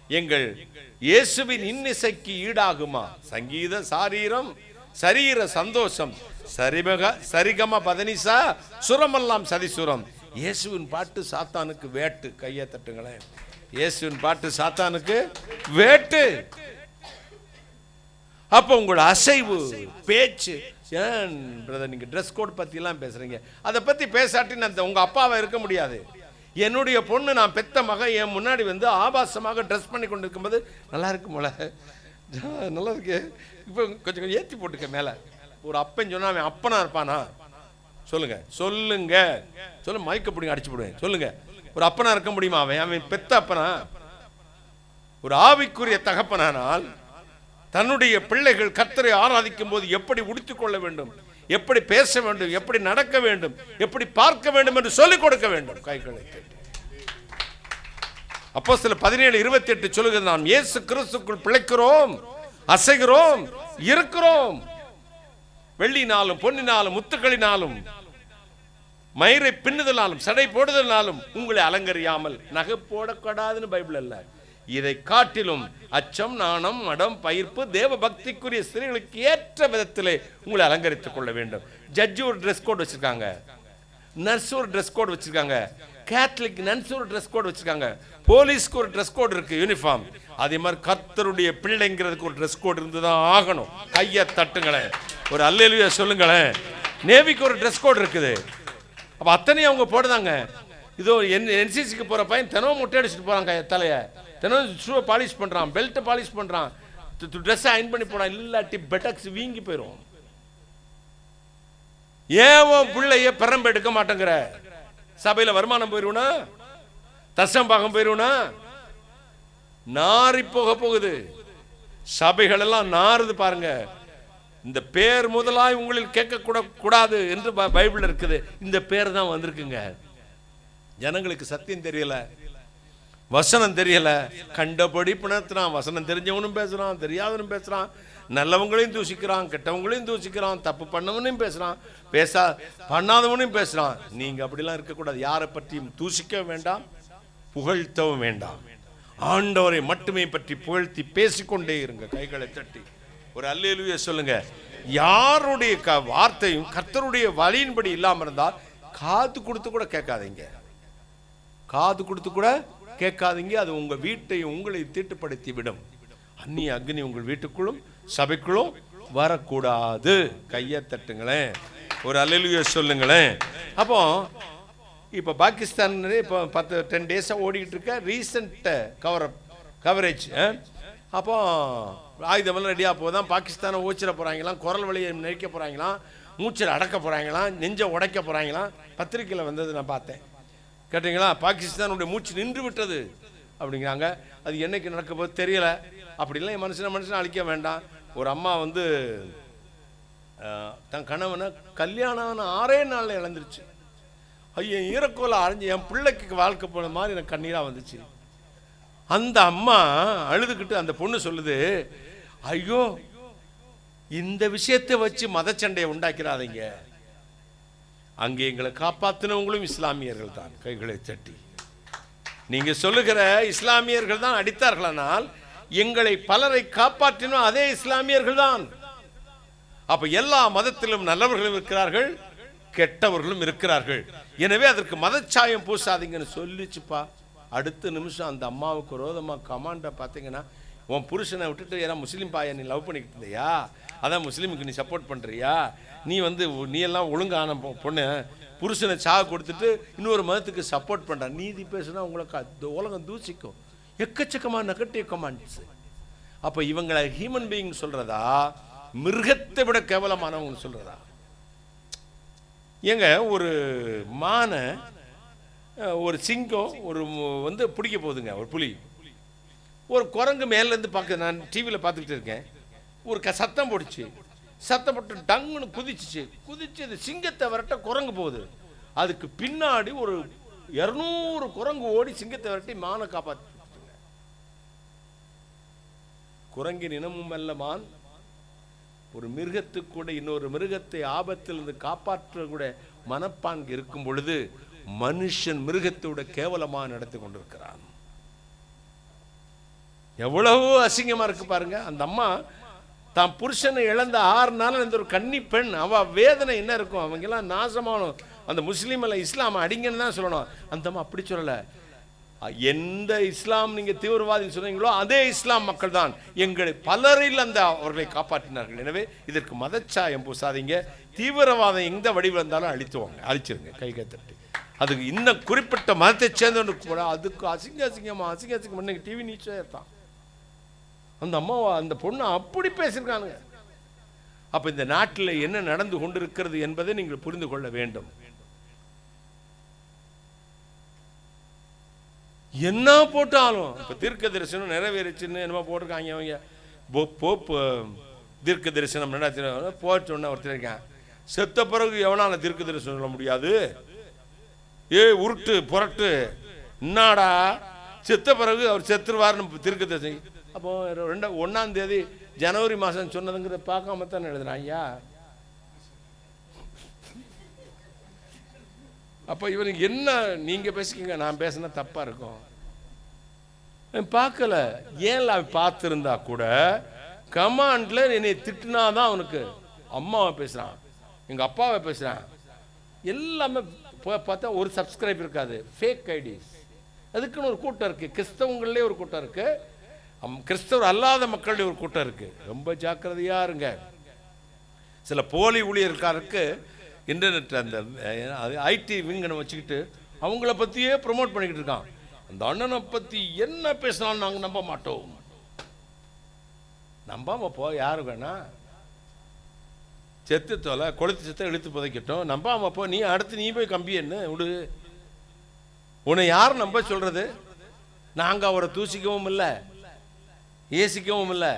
எங்கள் இயேசுவின் இன்னிசைக்கு ஈடாகுமா? சங்கீத சாரீரம் சரீர சந்தோஷம் சரிகம பதனிசா சுரமெல்லாம் சதிசுரம். இயேசுவின் பாட்டு சாத்தானுக்கு வேட்டு. கையை தட்டுங்களேன். இயேசுவின் பாட்டு சாத்தானுக்கு வேட்டு. அப்போ உங்களோட அசைவு, பேச்சு, ஏன் பிரதர் நீங்க ட்ரெஸ் கோட் பத்தி எல்லாம் பேசுறீங்க? அதை பத்தி பேசாட்டி நான் உங்க அப்பாவை இருக்க முடியாது. என்னுடைய பொண்ணு, நான் பெத்த மகன் என் முன்னாடி வந்து ஆபாசமாக ட்ரெஸ் பண்ணி கொண்டு இருக்கும்போது நல்லா இருக்கும்ல, நல்லா இருக்கு, இப்போ கொஞ்சம் ஏற்றி போட்டுக்க மேல. ஒரு அப்பன் சொன்னா அவன் அப்பனா இருப்பானா? சொல்லுங்க சொல்லுங்க சொல்ல, மயக்க பிடிங்க அடிச்சு போடுவேன். சொல்லுங்க, ஒரு அப்பனா இருக்க முடியுமா? அவன் பெத்த அப்பனா? ஒரு ஆவிக்குரிய தகப்பனானால் தன்னுடைய பிள்ளைகள் கர்த்தரை ஆராதிக்கும் போது எப்படி உடுத்திக் கொள்ள வேண்டும், எப்படி பேச வேண்டும், எப்படி நடக்க வேண்டும், எப்படி பார்க்க வேண்டும் என்று சொல்லிக் கொடுக்க வேண்டும். கைகளை அப்போஸ்தலர் 17:28 சொல்லுகிறது, நாம் இயேசு கிறிஸ்துக்குள் பிழைக்கிறோம், அசைகிறோம், இருக்கிறோம். வெள்ளினாலும் பொன்னினாலும் முத்துக்களினாலும் மயிரை பின்னுதலாலும் சடை போடுதலாலும் உங்களை அலங்கரியாமல். நகை போடக்கூடாதுன்னு பைபிள் அல்ல. இதை காட்டிலும் அச்சம், நாணம், மடம், பயிர்ப்பு, தேவ பக்திக்குரிய ஸ்திரீகளுக்கு ஏற்ற விதத்திலே உங்களை அலங்கரித்துக் கொள்ள வேண்டும். ஜட்ஜி ஒரு ட்ரெஸ் கோட் வச்சிருக்காங்க, நர்ஸ் ஒரு ட்ரெஸ் கோட் வச்சிருக்காங்க, கேத்தலிக் நன்ஸ் ஒரு ட்ரெஸ் கோட் வச்சிருக்காங்க, போலீஸ்க்கு ஒரு ட்ரெஸ் கோட் இருக்கு, யூனிஃபார்ம். அதே மாதிரி கர்த்தருடைய பிள்ளைங்கிறதுக்கு ஒரு ட்ரெஸ் கோட் இருந்துதான் ஆகணும். கையை தட்டுங்களேன், ஒரு அல்லேலூயா சொல்லுங்களேன். நேவிக்கு ஒரு ட்ரெஸ் கோட் இருக்குது. அப்ப அத்தனையும் அவங்க போடுதாங்க. இதோ என்சிசிக்கு போற பையன் தினம் முட்டை அடிச்சுட்டு போறாங்க, தலையை தினம் ஷூவை பாலிஷ் பண்றான், பெல்ட்டை பாலிஷ் பண்றான், ட்ரெஸ் அயன் பண்ணி போறான், இல்லாட்டி பெட்டக்ஸ் வீங்கி போயிடும். ஏன் பிள்ளைய பெரம்பு எடுக்க மாட்டேங்கிற? சபையில வருமானம் போயிருவனா, தசம்பாகம் போயிருவனா, நாரி போக போகுது. சபைகள் எல்லாம் நாறுது பாருங்க. இந்த பேர் முதலாய் உங்களில் கேட்க கூடாது என்று பைபிள் இருக்குது. இந்த பேர் தான் வந்திருக்குங்க. ஜனங்களுக்கு சத்தியம் தெரியல, வசனம் தெரியல, கண்டபடி பிணத்துறான். வசனம் தெரிஞ்சவனும் பேசுறான், தெரியாதவனும் பேசுறான், நல்லவங்களையும் தூசிக்கிறான், கெட்டவங்களையும் தூசிக்கிறான், தப்பு பண்ணவனையும் பேசுறான், பண்ணாதவனையும் பேசுறான். நீங்க அப்படிலாம் இருக்கக்கூடாது. யாரை பற்றியும் தூசிக்க வேண்டாம், புகழ்த்தவும் வேண்டாம். ஆண்டவரை மட்டுமே பற்றி புகழ்த்தி பேசிக்கொண்டே இருங்க. கைகளை தட்டி ஒரு அல்லேலூயா சொல்லுங்க. யாருடைய வார்த்தையும் கர்த்தருடைய வழியின்படி இல்லாம இருந்தால் காது கொடுத்து கூட கேட்காதீங்க. காது கொடுத்து கூட கேட்காதீங்க. அது உங்க வீட்டையும் உங்களை தீட்டுப்படுத்தி விடும். அந்நிய அக்னி உங்கள் வீட்டுக்குள்ளும் சபைக்குள்ளும் வரக்கூடாது. கையை தட்டுங்களேன், ஒரு அல்லேலூயா சொல்லுங்களேன். அப்போ இப்போ பாகிஸ்தான் இப்போ 10 டேஸாக ஓடிக்கிட்டு இருக்க ரீசன்ட் கவரேஜ். அப்போ ஆயுதமெல்லாம் ரெடியாக போதான், பாகிஸ்தானை ஓச்சிட போகிறாங்களாம், குரல் வழியை நினைக்க போகிறாங்களாம், மூச்சில் அடக்க போகிறாங்களாம், நெஞ்சை உடைக்க போகிறாங்களாம். பத்திரிக்கையில் வந்தது நான் பார்த்தேன். கேட்டீங்களா? பாகிஸ்தானுடைய மூச்சு நின்று விட்டது அப்படிங்கிறாங்க. அது என்னைக்கு நடக்க போது தெரியல. அப்படிலாம் என் மனுஷனை அழிக்க வேண்டாம். ஒரு அம்மா வந்து தன் கணவனை கல்யாணம் 6 நாளில் இழந்துருச்சு. ஐயோ, ஈரக்கோலை அரைஞ்சி என் பிள்ளைக்கு வாழ்க்கை போன மாதிரி எனக்கு கண்ணீராக வந்துச்சு. அந்த அம்மா அழுதுகிட்டு அந்த பொண்ணு சொல்லுது, ஐயோ இந்த விஷயத்தை வச்சு மதச்சண்டையை உண்டாக்கிறாதீங்க. அங்கே எங்களை காப்பாற்றினவங்களும் இஸ்லாமியர்கள் தான். கைகளை தட்டி நீங்க சொல்லுகிற இஸ்லாமியர்கள் தான் அடித்தார்களானால் எங்களை பலரை காப்பாற்றினோம் அதே இஸ்லாமியர்கள் தான். அப்ப எல்லா மதத்திலும் நல்லவர்களும் இருக்கிறார்கள், கெட்டவர்களும் இருக்கிறார்கள். எனவே அதற்கு மதச்சாயம் பூசாதீங்கன்னு சொல்லிச்சுப்பா. அடுத்த நிமிஷம் அந்த அம்மாவுக்கு விரோதமா கமாண்ட பார்த்தீங்கன்னா, உன் புருஷனை விட்டுட்டு ஏன்னா முஸ்லீம் பாயை நீ லவ் பண்ணிக்கிட்டு இருந்தியா, அதான் முஸ்லீமுக்கு நீ சப்போர்ட் பண்றியா, நீ எல்லாம் ஒழுங்கான பொண்ணு, புருஷனை சாக கொடுத்துட்டு இன்னொரு மதத்துக்கு சப்போர்ட் பண்ற, நீதி பேசுனா உங்களுக்கு உலகம் தூசிக்கும். எக்கச்சக்கமான நெகட்டிவ் கமெண்ட்ஸ். அப்ப இவங்களை ஹியூமன் பீயிங் சொல்றதா, மிருகத்தை விட கேவலமானவங்க சொல்றதா? ஏங்க ஒரு மானை ஒரு சிங்கம் ஒரு பிடிக்க போகுதுங்க, ஒரு புலி, ஒரு குரங்கு மேலேருந்து பார்க்க, நான் டிவியில் பார்த்துக்கிட்டு இருக்கேன், ஒரு சத்தம் போட்டுச்சு, சத்தம் போட்டு டங்குன்னு குதிச்சு அது சிங்கத்தை விரட்ட குரங்கு போகுது. அதுக்கு பின்னாடி ஒரு 200 குரங்கு ஓடி சிங்கத்தை விரட்டி மானை காப்பாற்றி. குரங்கின் இனமும் அல்ல மான். ஒரு மிருகத்துக்கு கூட இன்னொரு மிருகத்தை ஆபத்திலிருந்து காப்பாற்ற கூட மனப்பான்கு இருக்கும் பொழுது மனுஷன் மிருகத்தோட கேவலமாக நடத்தி கொண்டிருக்கிறான். எவ்வளவு அசிங்கமா இருக்கு பாருங்க. அந்த அம்மா தான் புருஷனை இழந்த 6 நாள் இந்த ஒரு கன்னி பெண், அவ வேதனை என்ன இருக்கும்? அவங்க எல்லாம் நாசமான அந்த முஸ்லீம் அல்ல இஸ்லாம் அடிங்கன்னு தான் சொல்லணும். அந்த அம்மா அப்படி சொல்லல. எந்த இஸ்லாம் நீங்க தீவிரவாதி சொன்னீங்களோ அதே இஸ்லாம் மக்கள் தான் எங்களை பலரில் அவர்களை காப்பாற்றினார்கள். எனவே இதற்கு மதச்சாயம் பூசாதீங்க. தீவிரவாதம் எந்த வடிவில் இருந்தாலும் அழிச்சிருங்க கை தட்டி. அதுக்கு இன்னும் குறிப்பிட்ட மதத்தை சேர்ந்தவனுக்கு கூட அதுக்கு அசிங்கமா டிவி நீச்சே தான். அந்த அம்மா அந்த பொண்ணு அப்படி பேசியிருக்கானுங்க. அப்ப இந்த நாட்டில் என்ன நடந்து கொண்டிருக்கிறது என்பதை நீங்கள் புரிந்து கொள்ள வேண்டும். என்ன போட்டாலும் இப்ப தீர்க்க தரிசனம் நிறைவேறிச்சுன்னு என்னமோ போட்டிருக்காங்க. அவங்க போப்பு தீர்க்க தரிசனம் போச்சோன்னு ஒருத்தர் இருக்கான், செத்த பிறகு எவனால தீர்க்க தரிசனம் சொல்ல முடியாது? உருட்டு புரட்டு என்னடா, செத்த பிறகு அவர் செத்துருவாருன்னு தீர்க்க தரிசனம். அப்போ 1ஆம் தேதி ஜனவரி மாதம் சொன்னதுங்கிறத பார்க்காம தான் எழுதுறான் ஐயா. அப்ப இவனுக்கு என்ன, நீங்க பேசிக்கங்க, நான் பேசினா தப்பா இருக்கும். பார்க்கல. ஏன் பார்த்திருந்தா கூட கமாண்ட்ல என்னை திட்டினாதான் அவனுக்கு. அம்மாவை பேசுறான், எங்க அப்பாவை பேசுறான், எல்லாமே பார்த்தா ஒரு சப்ஸ்கிரைப் இருக்காது, ஃபேக் ஐடிஸ். அதுக்குன்னு ஒரு கூட்டம் இருக்கு, கிறிஸ்தவங்களே ஒரு கூட்டம் இருக்கு, கிறிஸ்தவர் அல்லாத மக்களுடைய ஒரு கூட்டம் இருக்கு. ரொம்ப ஜாக்கிரதையா இருங்க. சில போலி ஊழியர்களுக்கு இன்டர்நெட் அந்த ஐடி விங்கனை வச்சுக்கிட்டு அவங்கள பற்றியே ப்ரொமோட் பண்ணிக்கிட்டு இருக்கான். அந்த அண்ணனை பற்றி என்ன பேசினாலும் நாங்கள் நம்ப மாட்டோம். நம்பாம போ, யாரு வேணா செத்து தோலை கொளுத்து செத்த இழுத்து புதைக்கட்டும், நம்பாம போ. நீ அடுத்து நீ போய் கம்பி என்ன விடு. உன்னை யார் நம்ப சொல்றது? நாங்கள் அவரை தூசிக்கவும் இல்லை, ஏசிக்கவும் இல்லை,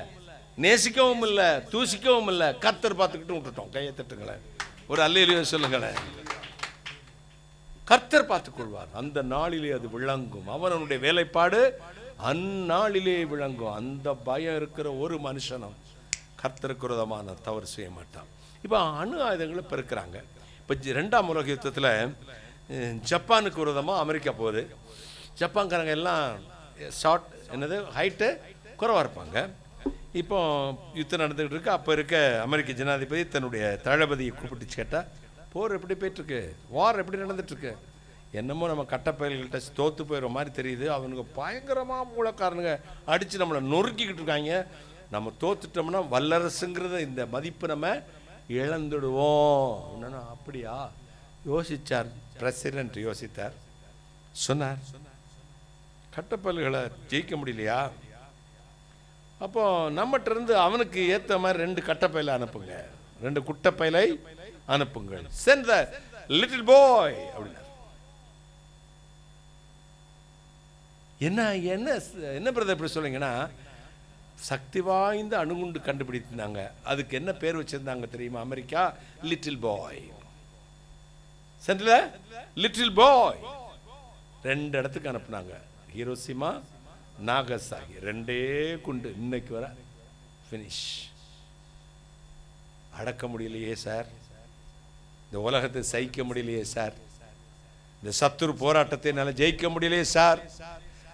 நேசிக்கவும் இல்லை, தூசிக்கவும் இல்லை. கர்த்தர் பார்த்துக்கிட்டு விட்டுட்டோம். கையை தட்டுங்களேன், ஒரு அல்லேலூயா சொல்லுங்களேன். கர்த்தர் பார்த்துக் கொள்வார். அந்த நாளிலே அது விளங்கும். அவனுடைய வேலைப்பாடு அந்நாளிலே விளங்கும். அந்த பயம் இருக்கிற ஒரு மனுஷனும் கர்த்தருக்கு விரோதமான தவறு செய்ய மாட்டான். இப்போ அணு ஆயுதங்களை பெருக்கிறாங்க. இப்போ 2ஆம் உலக யுத்தத்தில் ஜப்பானுக்கு விரோதமாக அமெரிக்கா போகுது. ஜப்பான்காரங்க எல்லாம் ஷார்ட் என்னது ஹைட்டு குறைவாக இருப்பாங்க. இப்போ யுத்தம் நடந்துகிட்டு இருக்கு. அப்போ இருக்க அமெரிக்க ஜனாதிபதி தன்னுடைய தளபதியை கூப்பிட்டு கேட்டால், போர் எப்படி போயிட்டுருக்கு, வார் எப்படி நடந்துட்டுருக்கு? என்னமோ நம்ம கட்டப்பயல்கிட்ட தோற்று போயிடுற மாதிரி தெரியுது. அவனுக்கு பயங்கரமாக மூலக்காரனுங்க அடித்து நம்மளை நொறுக்கிக்கிட்டு இருக்காங்க. நம்ம தோத்துட்டோம்னா வல்லரசுங்கிறத இந்த மதிப்பு நம்ம இழந்துடுவோம். என்னன்னா அப்படியா யோசிச்சார் பிரசிடென்ட், யோசித்தார், சொன்னார், கட்டப்பயல்களை ஜெயிக்க முடியலையா? அப்போ நம்மகிட்ட இருந்து அவனுக்கு ஏற்ற மாதிரி 2 கட்டப்பையில அனுப்புங்க, 2 குட்டப்பையிலை அனுப்புங்கள். send the little boy அப்படின்னா என்ன என்ன என்ன பிரதர் இப்படி சொல்றீங்கன்னா, சக்தி வாய்ந்த அணுகுண்டு கண்டுபிடித்தாங்க. அதுக்கு என்ன பேர் வச்சிருந்தாங்க தெரியுமா? America Little Boy. சென்ட்ல லிட்டில் பாய் 2 இடத்துக்கு அனுப்புனாங்க. ஹிரோஷிமா, நாகசாகி, 2 குண்டு. இன்னைக்கு வர ஃபினிஷ். அடக்க முடியலையே சார், இந்த உலகத்தை சகிக்க முடியலையே சார், இந்த சத்துரு போராட்டத்தை என்னால் ஜெயிக்க முடியலையே சார்,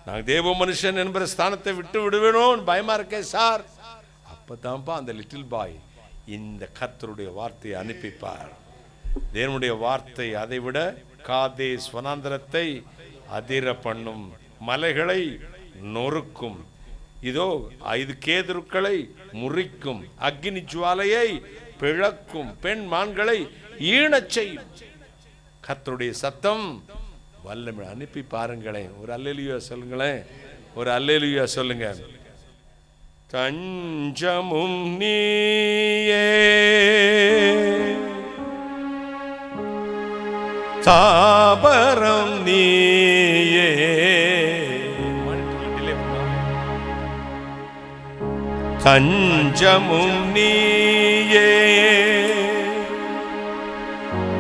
நான் தேவ மனுஷன் என்பற ஸ்தானத்தை விட்டு விடுவேணும்னு பயமா இருக்கேன் சார். அப்பதான்ப்பா அந்த லிட்டில் பாய் இந்த கர்த்தருடைய வார்த்தையை அனுப்பிப்பார். தேவனுடைய வார்த்தை அதை விட காதேஸ் வனாந்தரத்தை அதிர பண்ணும், மலைகளை நொறுக்கும், இதோ 5 கேதுருக்களை முறிக்கும், அக்னி ஜுவாலையை பிளக்கும், பெண் மான்களை ஈனச் செய்யும். கர்த்தருடைய சத்தம் வல்லமை. அனுப்பி பாருங்களேன். ஒரு அல்லேலூயா சொல்லுங்களேன், ஒரு அல்லேலூயா சொல்லுங்க. தஞ்சமும் நீயே தாபரம் நீயே, தஞ்சமும் நீயே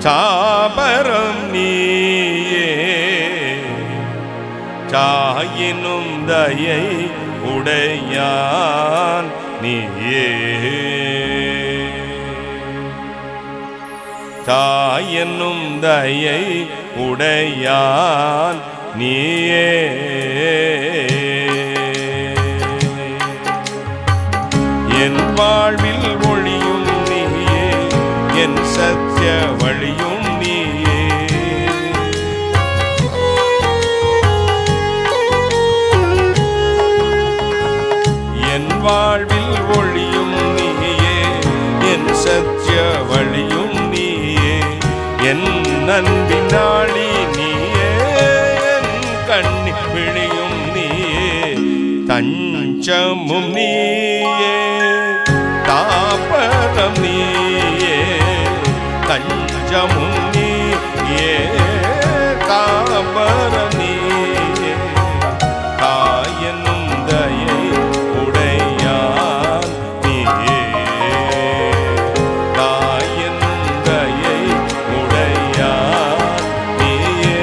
தாபரம் நீயே, தாயினும் தயை உடையான் நீயே, தாயனும் தயை உடையான் நீயே. என் வாழ்வில் ஒளியும் நீயே, என் சத்திய வழியும் நீயே, என் வாழ்வில் ஒளியும் நீயே, என் சத்திய வழியும் நீயே, என் நன்பினாளி நீயே, என் கண்ணி விழியும் நீயே, தஞ்சமும் நீயே தாபரம் நீயே, தஞ்சமும் நீயே தாபரம் நீயே, தாயனும் தயை உடையான் நீயே, தாயனும் தயை உடையான் நீயே.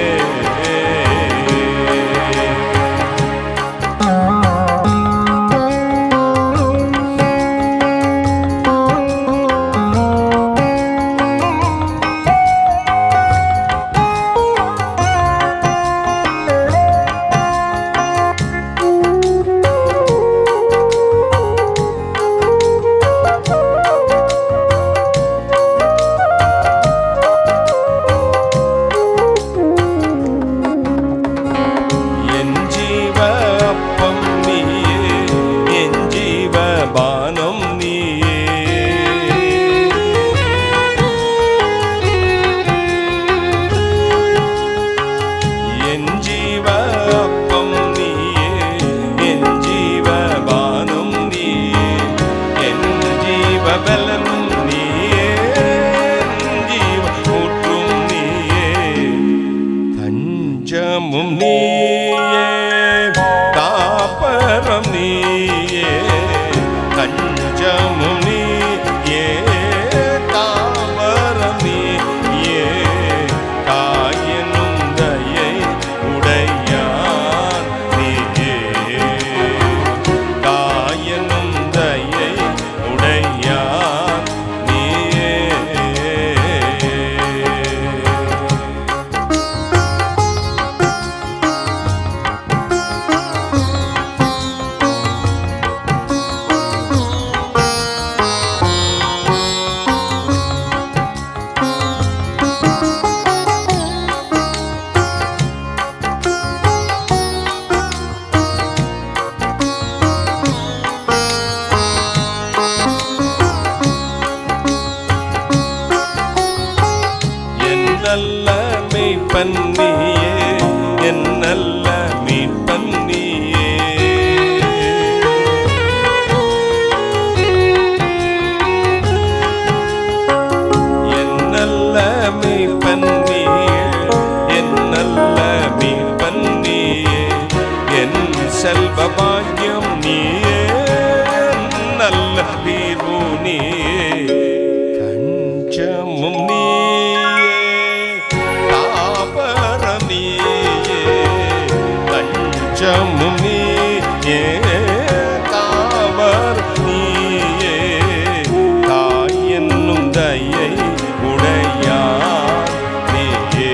என் ஜீவ அப்பம் நீயே, என் ஜீவ பானம் நீயே, என் ஜீவ அப்பம் நீயே, என் ஜீவ பானம் நீயே, என் ஜீவ பலனும் நீயே, என் ஜீவ ஊற்றும் நீயே, தஞ்சமும் நீயே தாபரம் நீயே, தஞ்சமும் நீயே தாபரம் நீயே, தாயனும் தயை உடையான் நீயே, தாயனும் தயை உடையான் நீயே. என் நல்ல மீட்பன் நீயே, என் நல்ல மீட்பன் நீயே, என் நல்ல மீட்பன் நீயே, என் நல்ல மீட்பன் நீயே, என் செல்வ பாக்கியம் நீயே, நல்ல தீர்வு நீயே, தஞ்சமும் நீயே தாபரம் நீயே, தஞ்சமும் நீயே தாபரம் நீயே, தாயென்னும் தயை உடையான் நீயே.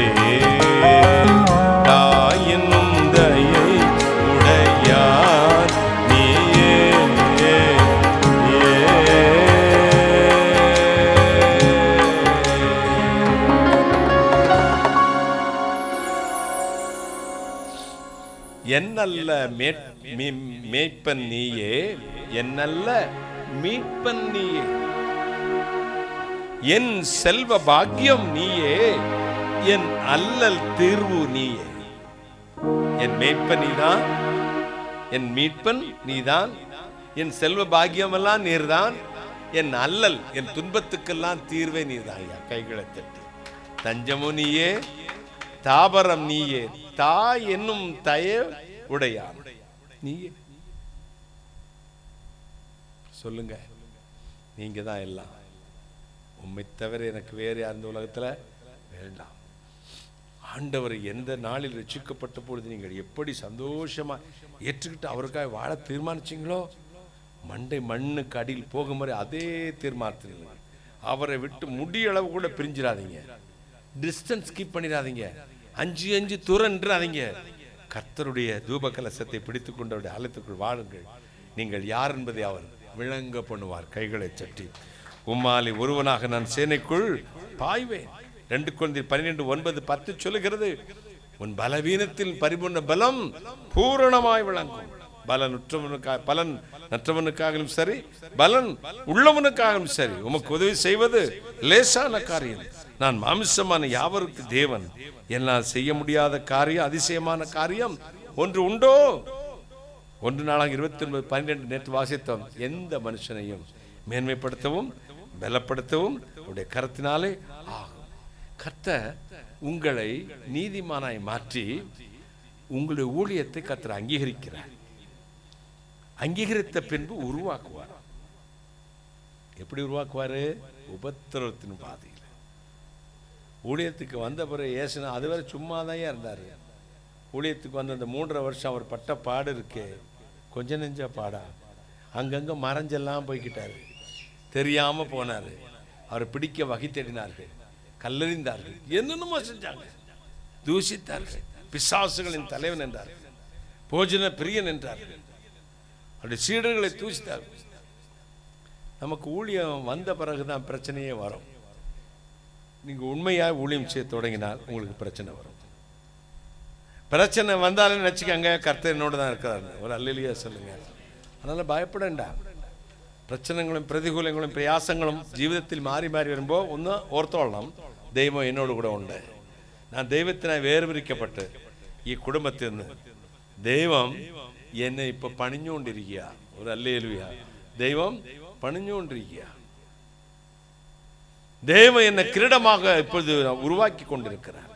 என்னல்ல மேய்ப்பன் நீயே, என்னல்ல மீட்பன் நீயே, என் செல்வ பாக்கியம் நீயே, என் அல்லல் தீர்வு நீயே. என் மேய்ப்பன் நீதான், என் மீட்பன் நீதான், என் செல்வ பாக்கியம் எல்லாம் நீர்தான், என் அல்லல் என் துன்பத்துக்கெல்லாம் தீர்வே நீதான். ஐயா கைகளை தட்டி. தஞ்சமும் நீயே, தாபரம் நீயே, தாய் என்னும் தய உடையான் நீயே. சொல்லுங்க, நீங்க தான் எல்லாம். உம்மை தவிர எனக்கு வேறு யார் இந்த உலகத்துல வேண்டாம். ஆண்டவர் எந்த நாளில் ரட்சிக்கப்பட்ட பொழுது நீங்கள் எப்படி சந்தோஷமா ஏற்றுக்கிட்டு அவருக்காக வாழ தீர்மானிச்சிங்களோ, மண்ணுக்கு அடியில் போகும் வரை அதே தீர்மானத்தில் அவரை விட்டு முடியளவு கூட பிரிஞ்சிடாதீங்க. டிஸ்டன்ஸ் கீப் பண்ணிடாதீங்க. 5 துறன்றாதீங்க. கர்த்தருடைய தூப கலசத்தை பிடித்துக் கொண்டு அவருடைய ஆலயத்துக்குள் வாழுங்கள். நீங்கள் யார் என்பதை அவர் விளங்க பண்ணுவார். கைகளை சட்டி. உம்மாலே ஒருவனாக நான் சேனைக்குள் பாய்வேன். 2 கொரிந்தியர் 12:9-10 சொல்லுகிறது, உன் பலவீனத்தில் பரிபூர்ண பலம் பூரணமாய் விளங்கும். பலன் நற்றவனுக்காகவும் சரி, பலன் உள்ளவனுக்காகவும் சரி, உமக்கு உதவி செய்வது லேசான காரியம். நான் மாமிசமான யாவருக்கு தேவன். என்னால் செய்ய முடியாத காரியம், அதிசயமான காரியம் ஒன்று உண்டோ? 1 நாளாக 29:12 நேற்று வாசித்தோம். எந்த மனுஷனையும் மேன்மைப்படுத்தவும் பலப்படுத்தவும் உடைய கரத்தினாலே ஆகும். கர்த்தர் உங்களை நீதிமானாய் மாற்றி உங்களுடைய ஊழியத்தை கர்த்தர் அங்கீகரிக்கிறார். அங்கீகரித்த பின்பு உருவாக்குவார். எப்படி உருவாக்குவாரு? உபத்திரவத்தின் பாதையில். ஊழியத்துக்கு வந்த பிறகு ஏசுனா அதுவரை சும்மாதான் இருந்தாரு. ஊழியத்துக்கு வந்த அந்த 3.5 வருஷம் அவர் பட்ட பாடு இருக்கே, கொஞ்ச நெஞ்ச பாடா. அங்கங்க மறைஞ்செல்லாம் போய்கிட்டாரு, தெரியாம போனாரு. அவரை பிடிக்க வகை தேடினார்கள், கல்லறிந்தார்கள், என்னென்னமோ செஞ்சாங்க, தூஷித்தார்கள். பிசாசுகளின் தலைவன் என்றார்கள், போஜன பிரியன் என்றார்கள், அவருடைய சீடர்களை தூஷித்தார்கள். நமக்கு ஊழியம் வந்த பிறகுதான் பிரச்சனையே வரும். நீங்க உண்மையாக ஊழியம் செய்ய தொடங்கினால் உங்களுக்கு பிரச்சனை வரும். பிரச்சனை வந்தாலும் நினைச்சுக்கங்க, கர்த்தர் என்னோட தான் இருக்கிறாரு. ஒரு அல்லேலூயா சொல்லுங்க. அதனால பயப்படண்டா. பிரச்சனைகளும் പ്രതികൂലങ്ങളും പ്രയാസങ്ങളും ജീവിതത്തിൽ മാറി മാറി വരുമ്പോൾ ഒന്ന് ഓർത്തോളണം, ദൈവം എന്നോട് കൂടെ ഉണ്ട്. ഞാൻ ദൈവത്തിനായി വേർതിരിക്കപ്പെട്ട് ഈ കുടുംബത്തിൽ നിന്ന് ദൈവം എന്നെ ഇപ്പൊ പണിഞ്ഞുകൊണ്ടിരിക്കുക. ഒരു ഹല്ലേലൂയ. ദൈവം പണിഞ്ഞുകൊണ്ടിരിക്കുക. ദൈവം എന്നെ கிரீடமாக இப்பொழுது உருவாக்கி கொண்டிருக்கிறார்.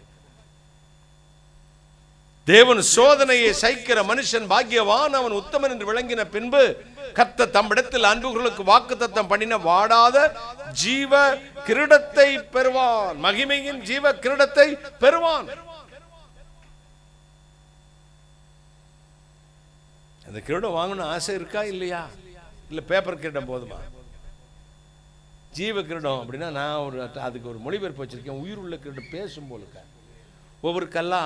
தேவன் சோதனையை சகிக்கிற மனுஷன் பாக்கியவான், அவன் உத்தமன் என்று விளங்கின பின்பு கர்த்தர் தம்மிடத்தில் அன்புகளுக்கு வாக்குத்தத்தம் பண்ணின வாடாத ஜீவ கிரீடத்தை பெறுவான். மகிமையின் ஜீவ கிரீடத்தை பெறுவான். அந்த கிரீடம் வாங்கணும் ஆசை இருக்கா இல்லையா? இல்ல பேப்பர் கிரீடம் போதுமா? ஜீவ கிரீடம் அப்படின்னா நான் அதுக்கு ஒரு மொழிபெயர்ப்பு வச்சிருக்கேன். உயிர் உள்ள கிரீடம் பேசும் போலுக்க. ஒவ்வொரு கல்லா,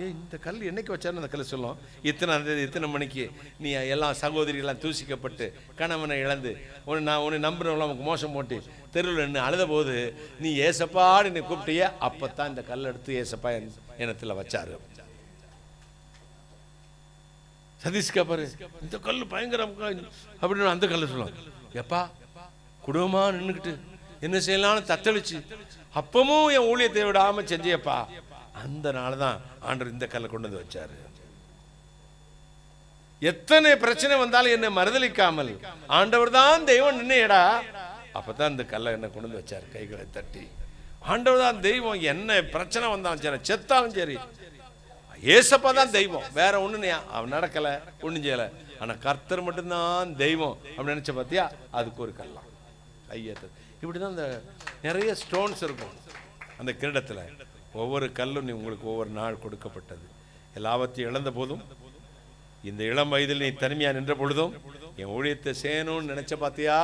இந்த கல் என்னைக்கு வச்சாருன்னு அந்த கல் சொல்லும். இத்தனை மணிக்கு நீ எல்லாம் சகோதரிகளாம் தூசிக்கப்பட்டு கணவனை இழந்து உன்னை நம்புறவங்களாம் நமக்கு மோசம் போட்டு தெருவில் நின்று அழுத போது நீ ஏசப்பாடு என்னை கூப்பிட்டிய, அப்பத்தான் இந்த கல் எடுத்து ஏசப்பா இனத்தில் வச்சாரு. சதீஷ்கா பாரு, இந்த கல் பயங்கரம் அப்படின்னு அந்த கல் சொல்லுவாங்க. எப்பா குடும்பமா நின்றுக்கிட்டு என்ன செய்யலாம்னு தத்தளிச்சு அப்பமும் என் ஊழியத்தை விடாம செஞ்சியப்பா, அந்த நாள் தான் ஆண்டவர் இந்த கல்லை கொண்டு வந்து வச்சாரு. எத்தனை பிரச்சனை வந்தாலும் என்னை மறுதலிக்காமல் ஆண்டவர் தான் தெய்வம் நின்னையடா, அப்பதான் இந்த கல்லை என்ன கொண்டு வந்து வச்சாரு. கைகளை தட்டி, ஆண்டவர் தான் தெய்வம். என்ன பிரச்சனை வந்தாலும் சரி, செத்தாலும் சரி, ஏசப்பா தான் தெய்வம். வேற ஒண்ணு அவன் நடக்கல, ஒண்ணும் செய்யல. ஆனா கர்த்தர் மட்டும்தான் தெய்வம் அப்படின்னு நினைச்ச பாத்தியா, அதுக்கு ஒரு கல்லாம் கையேற்று. இப்படிதான் இந்த நிறைய ஸ்டோன்ஸ் இருக்கும் அந்த கிரீடத்துல. ஒவ்வொரு கல்லும் உங்களுக்கு ஒவ்வொரு நாள் கொடுக்கப்பட்டது. எல்லாவற்றையும் இழந்த போதும், இந்த இளம் வயதில் நீ தனிமையா நின்ற பொழுதும் என் ஊழியத்தை செய்யணும்னு நினைச்ச பாத்தியா,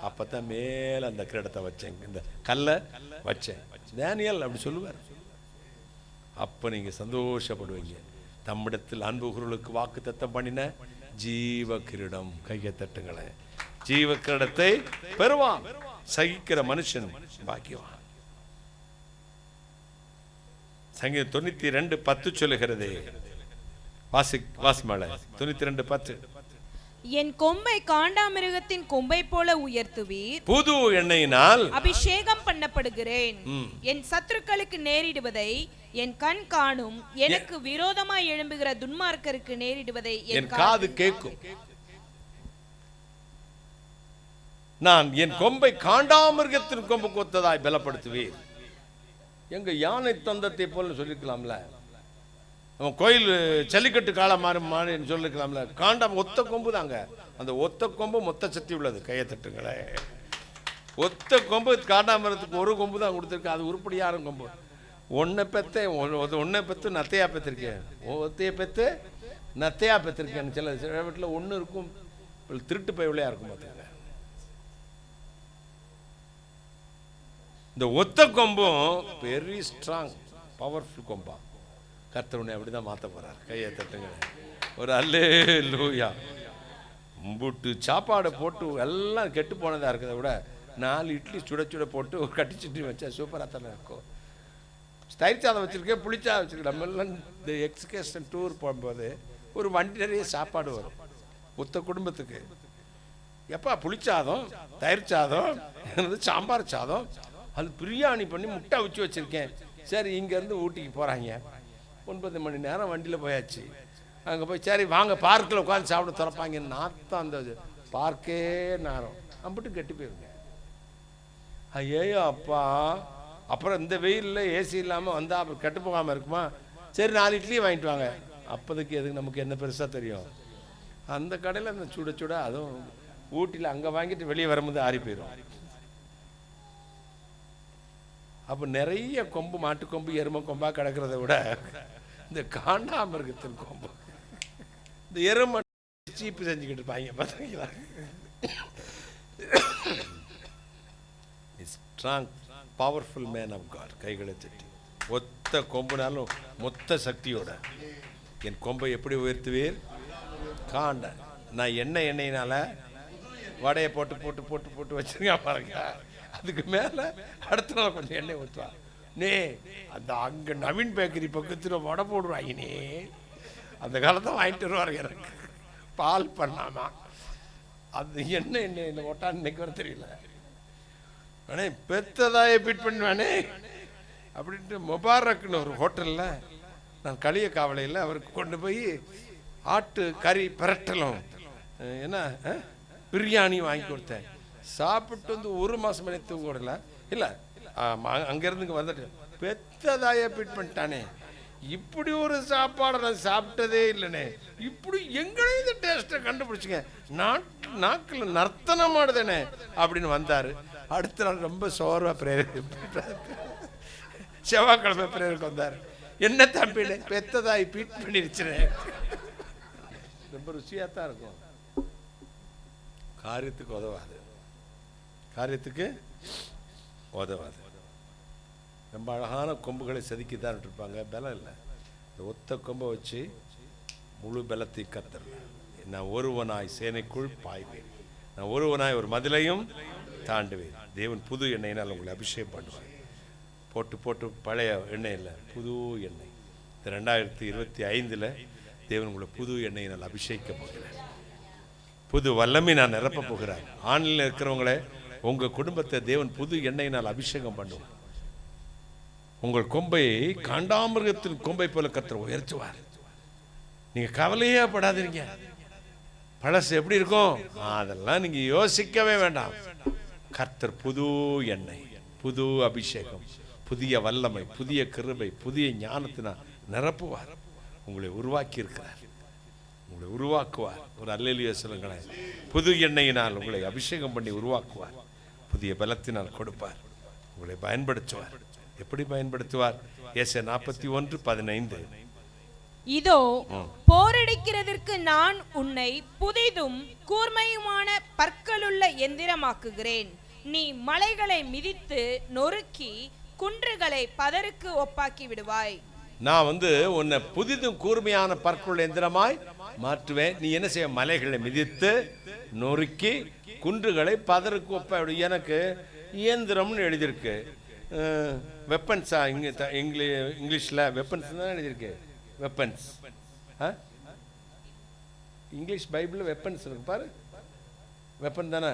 அப்பதான் மேல அந்த கிரீடத்தை வச்சேன், இந்த கல்லை வச்சேன். டேனியல் அப்படி சொல்லுவார். அப்ப நீங்க சந்தோஷப்படுவீங்க. தம்மிடத்தில் அன்புகளுக்கு வாக்கு தத்தம் பண்ணின ஜீவ கிரீடம். கையை தட்டுங்களே. ஜீவ கிரீடத்தை பெறுவான். சகிக்கிற மனுஷன் பாக்கியவான். சங்கீதம் 92:10 சொல்லுகிறதே, வாசிமால 92:10. என் கொம்பை காண்டாமிருகத்தின் கொம்பை போல உயர்த்துவீர், புது எண்ணெயினால் அபிஷேகம் பண்ணப்படுகிறேன். என் சத்துருக்களுக்கு நேரிடுவதை என் கண் காணும், எனக்கு விரோதமாய் எழும்புகிற துன்மார்க்கருக்கு நேரிடுவதை என் காது கேட்கும். நான் என் கொம்பை காண்டாமிருகத்தின் கொம்பு கொத்ததாய் பலப்படுத்துவீர். எங்க யானை தந்தத்தை போல சொல்லிக்கலாம்ல, அவன் கோயில் ஜல்லிக்கட்டு காலம் மாறுன்னு சொல்லிக்கலாம்ல. காண்டாம் ஒத்த கொம்பு தாங்க. அந்த ஒத்த கொம்பு மொத்த சக்தி உள்ளது. கையை தட்டுங்களே. ஒத்த கொம்பு காண்டாமிரத்துக்கு ஒரு கொம்பு தான் கொடுத்துருக்கு. அது உருப்படியான கொம்பு. ஒன்றை பெற்று நத்தையா பெற்றிருக்கேன், ஒத்தையை பெற்று நத்தையா பெற்றிருக்கேன். சில வீட்டில் ஒன்று இருக்கும், திருட்டு பைவிலையா இருக்கும். பார்த்துங்க, இந்த ஒத்த கொம்பும் வெரி ஸ்ட்ராங் பவர்ஃபுல் கொம்பா. கர்த்தர் அப்படிதான் மாற்ற போறார். கையை தட்டுங்க ஒரு அல்லேலூயா. மும்புட்டு சாப்பாடை போட்டு எல்லாம் கெட்டு போனதா இருக்கிறத விட 4 இட்லி சுட சுட போட்டு ஒரு கட்டி சுட்டி வச்சா சூப்பராக தானே இருக்கும். தயிர் சாதம் வச்சிருக்கேன், புளிச்சாதம் வச்சிருக்கேன். நம்ம எல்லாம் இந்த எக்ஸ்கர்ஷன் டூர் போகும்போது ஒரு வண்டி நிறைய சாப்பாடு வரும் ஒத்த குடும்பத்துக்கு. எப்பா புளிச்சாதம், தயிர் சாதம், சாம்பார் சாதம், அது பிரியாணி பண்ணி முட்டை வச்சு வச்சிருக்கேன். சரி, இங்கேருந்து ஊட்டிக்கு போகிறாங்க. 9 மணி நேரம் வண்டியில் போயாச்சு. அங்கே போய் சரி வாங்க பார்க்கில் உட்காந்து சாப்பிட திறப்பாங்க. நாத்தான் அந்த பார்க்கே நேரம் அம்பிட்டு கெட்டு போயிருங்க. ஐயோ அப்பா, அப்புறம் இந்த வெயிலில் ஏசி இல்லாமல் வந்தால் அப்புறம் கெட்டு போகாமல் இருக்குமா? சரி 4 இட்லி வாங்கிட்டு வாங்க. அப்போதைக்கு எதுக்கு நமக்கு என்ன பெருசாக தெரியும்? அந்த கடையில் அந்த சுட சுட, அதுவும் ஊட்டியில் அங்கே வாங்கிட்டு வெளியே வரும்போது ஆறி போயிடும். அப்போ நிறைய கொம்பு, மாட்டுக்கொம்பு, எருமை கொம்பா கிடக்கிறத விட இந்த காண்டாமிருகத்தின் கொம்பு, இந்த எருமை சீப்பு செஞ்சுக்கிட்டு இருப்பாங்க பார்த்தீங்களா? Strong powerful man of god. கைகளை தட்டி ஒத்த கொம்புனாலும் மொத்த சக்தியோட என் கொம்பை எப்படி உயர்த்துவீர்? காண்ட நான் எண்ணெயினால வடையை போட்டு போட்டு போட்டு போட்டு வச்சிருக்கேன் பாருங்க. அதுக்கு மேலே அடுத்த நாள் கொஞ்சம் எண்ணெய் ஊற்றுவா. நே அந்த அங்கே நவீன் பேக்கரி பக்கத்தில் வடை போடுவாங்கனே, அந்த காலத்தை வாங்கிட்டு வருவாருங்க. எனக்கு பால் பண்ணாமா அந்த எண்ணெய் ஓட்டா இன்னைக்கு வர தெரியல. அண்ணே பெத்ததாயே பீட் பண்ணுவானே அப்படின்ட்டு முபாரக்னு ஒரு ஹோட்டலில் நான் களிய காவலையில் அவருக்கு கொண்டு போய் ஆட்டு கறி பிரட்டலும் என்ன பிரியாணி வாங்கி கொடுத்தேன். சாப்பிட்டு வந்து 1 மாதம் மேலே தூங்கல. இல்லை அங்கேருந்து வந்துட்டு பெத்ததாயே பீட் பண்ணிட்டானே, இப்படி ஒரு சாப்பாடை நான் சாப்பிட்டதே இல்லைனே, இப்படி எங்களையும் இந்த டேஸ்ட்டை கண்டுபிடிச்சிங்க, நாக்கில் நர்த்தனம் ஆடுதானே அப்படின்னு வந்தார். அடுத்த நாள் ரொம்ப சோர்வா பிரேயருக்கு, செவ்வாய்க்கிழமை பிரேயருக்கு வந்தார். என்ன தம்பினே, பெத்ததாய் பீட் பண்ணிருச்சுனே. ரொம்ப ருசியாக தான் இருக்கும். காரியத்துக்கு உதவாது, காரியத்துக்கு உதவாது. ரொம்ப அழகான கொம்புகளை செதுக்கி தான் இருப்பாங்க, பலம் இல்லை. இந்த ஒத்த கொம்பை வச்சு முழு பலத்தை கத்தரல. நான் ஒருவனாய் சேனைக்குள் பாய்வேன், நான் ஒருவனாய் ஒரு மதிலையும் தாண்டுவேன். தேவன் புது எண்ணெயினால் உங்களை அபிஷேகம் பண்ணுவார். போட்டு போட்டு பழைய எண்ணெய் இல்லை, புது எண்ணெய். இந்த 2025 தேவன் உங்களை புது எண்ணெயினால் அபிஷேகிக்க போகிறார். புது வல்லமை நான் நிரப்ப போகிறார். ஆன்லைனில் இருக்கிறவங்களே, உங்கள் குடும்பத்தை தேவன் புது எண்ணெயினால் அபிஷேகம் பண்ணுவார். உங்கள் கொம்பை காண்டாமிருகத்தின் கொம்பை போல கர்த்தர் உயர்த்துவார். நீங்க கவலையே படாதீங்க. பழசு எப்படி இருக்கும் அதெல்லாம் நீங்க யோசிக்கவே வேண்டாம். கர்த்தர் புது எண்ணெய், புது அபிஷேகம், புதிய வல்லமை, புதிய கிருபை, புதிய ஞானத்தினால் நிரப்புவார். உங்களை உருவாக்கி இருக்கிறார், உங்களை உருவாக்குவார். ஒரு அல்லேலூயா சொல்லுங்களேன். புது எண்ணெயினால் உங்களை அபிஷேகம் பண்ணி உருவாக்குவார். புதிய பலத்தினால் கொடுப்பார், உங்களை பயன்படுத்துவார். எப்படி பயன்படுத்துவார்? ஏசாயா 41:15. இதோ போரடிக்கிறதற்கு நான் உன்னை புதிதும் கூர்மையுமான பற்களுள்ள எந்திரமாக்குகிறேன். நீ மலைகளை மிதித்து நொறுக்கி குன்றுகளை பதருக்கு ஒப்பாக்கி விடுவாய். நான் உன்னை புதிதும் கூர்மையான பற்களுள்ள எந்திரமாய் மாற்றுவேன். நீ என்ன செய்ய? மலைகளை மிதித்து நொறுக்கி குன்றுகளை பதருக்கு ஒப்ப. எனக்கு இயந்திரம்னு எழுதியிருக்கு. வெப்பன்ஸா? இங்கிலீஷில் வெப்பன்ஸ் தான் எழுதியிருக்கு. வெப்பன்ஸ் இங்கிலீஷ் பைபிளில் வெப்பன்ஸ் இருக்கு பாரு, வெப்பன் தானே,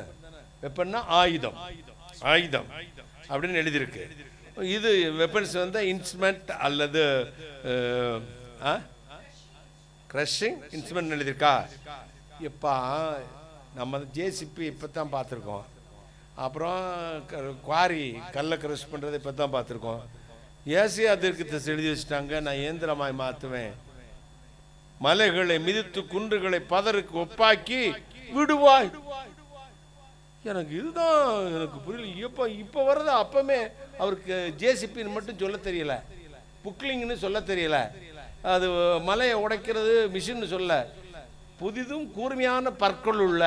வெப்பன்னா ஆயுதம், ஆயுதம் அப்படின்னு எழுதியிருக்கு. இது வெப்பன்ஸ் வந்து இன்ஸ்ட்ருமெண்ட் அல்லது கிரஷிங் இன்ஸ்ட்ருமெண்ட் எழுதியிருக்கா. எப்பா நம்ம ஜேசிபி இப்போ தான் பார்த்துருக்கோம், அப்புறம் குவாரி கல்லை கிரஷ் பண்ணுறது இப்போ தான் பார்த்துருக்கோம். ஏசியா தீர்க்கதரிசி எழுதி வச்சுட்டாங்க, நான் இயந்திரமாய் மாற்றுவேன், மலைகளை மிதித்து குன்றுகளை பதருக்கு ஒப்பாக்கி விடுவாய். எனக்கு இதுதான் எனக்கு புரியல. இப்போ வர்றது அப்பமே அவருக்கு ஜேசிபின்னு மட்டும் சொல்ல தெரியல, புக்லிங்னு சொல்ல தெரியல, அது மலையை உடைக்கிறது மிஷின்னு சொல்ல, புதிதும் கூர்மையான பற்கள் உள்ள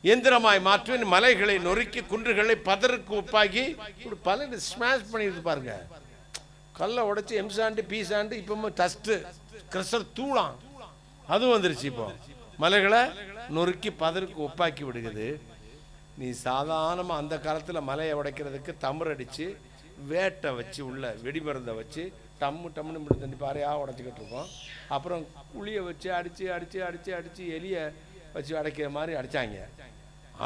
இயந்திரமாய் மாற்றுவேன், மலைகளை நொறுக்கி குன்றுகளை பதருக்கு ஒப்பாக்கி பல ஸ்மாஷ் பண்ணிட்டு பாருங்க. கல்லை உடைச்சி எம்சாண்டு பீசாண்டு இப்போ டஸ்ட்டு கிரஷர் தூளாம் அதுவும் வந்துருச்சு. இப்போ மலைகளை நொறுக்கி பதருக்கு ஒப்பாக்கி விடுகிறது. நீ சாதாரணமாக அந்த காலத்தில் மலையை உடைக்கிறதுக்கு தம்பர் அடித்து வேட்டை வச்சு உள்ள வெடிமருந்தை வச்சு டம்முன்னு தண்ணி பாறையாக உடச்சிக்கிட்டு இருக்கோம். அப்புறம் குழியை வச்சு அடித்து அடித்து அடித்து அடித்து எலியை வச்சு அடைக்கிற மாதிரி அடித்தாங்க.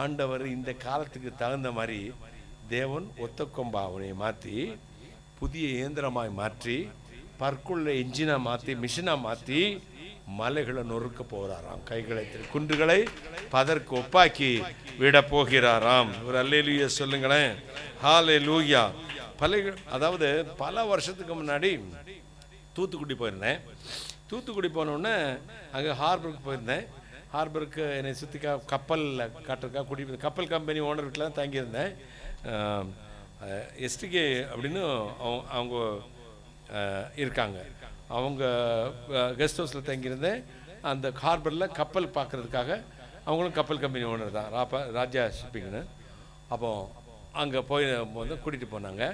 ஆண்டவர் இந்த காலத்துக்கு தகுந்த மாதிரி தேவன் ஒத்த கொம்பாவனை மாற்றி புதிய இயந்திரமாய் மாற்றி பற்குள்ள என்ஜினாக மாற்றி மிஷினாக மாற்றி மலைகளை நொறுக்க போகிறாராம், கைகளை குன்றுகளை பதற்கு ஒப்பாக்கி விட போகிறாராம். ஒரு அல்லேலூயா சொல்லுங்களேன், ஹல்லேலூயா. அதாவது பல வருஷத்துக்கு முன்னாடி தூத்துக்குடி போயிருந்தேன். தூத்துக்குடி போனோடனே அங்கே ஹார்பருக்கு போயிருந்தேன். ஹார்பருக்கு என்னை சுற்றி கப்பலில் காட்டுறக்கா கூட்டிகிட்டு கப்பல் கம்பெனி ஓனர் வீட்டில் தான் தங்கியிருந்தேன். எஸ்டிகே அப்படின்னு அவங்க இருக்காங்க, அவங்க கெஸ்ட் ஹவுஸில் தங்கியிருந்தேன். அந்த ஹார்பரில் கப்பல் பார்க்குறதுக்காக, அவங்களும் கப்பல் கம்பெனி ஓனர் தான், ராஜா ஷிப்பிங்னு. அப்போ அங்கே போய் வந்து கூட்டிகிட்டு போனாங்க.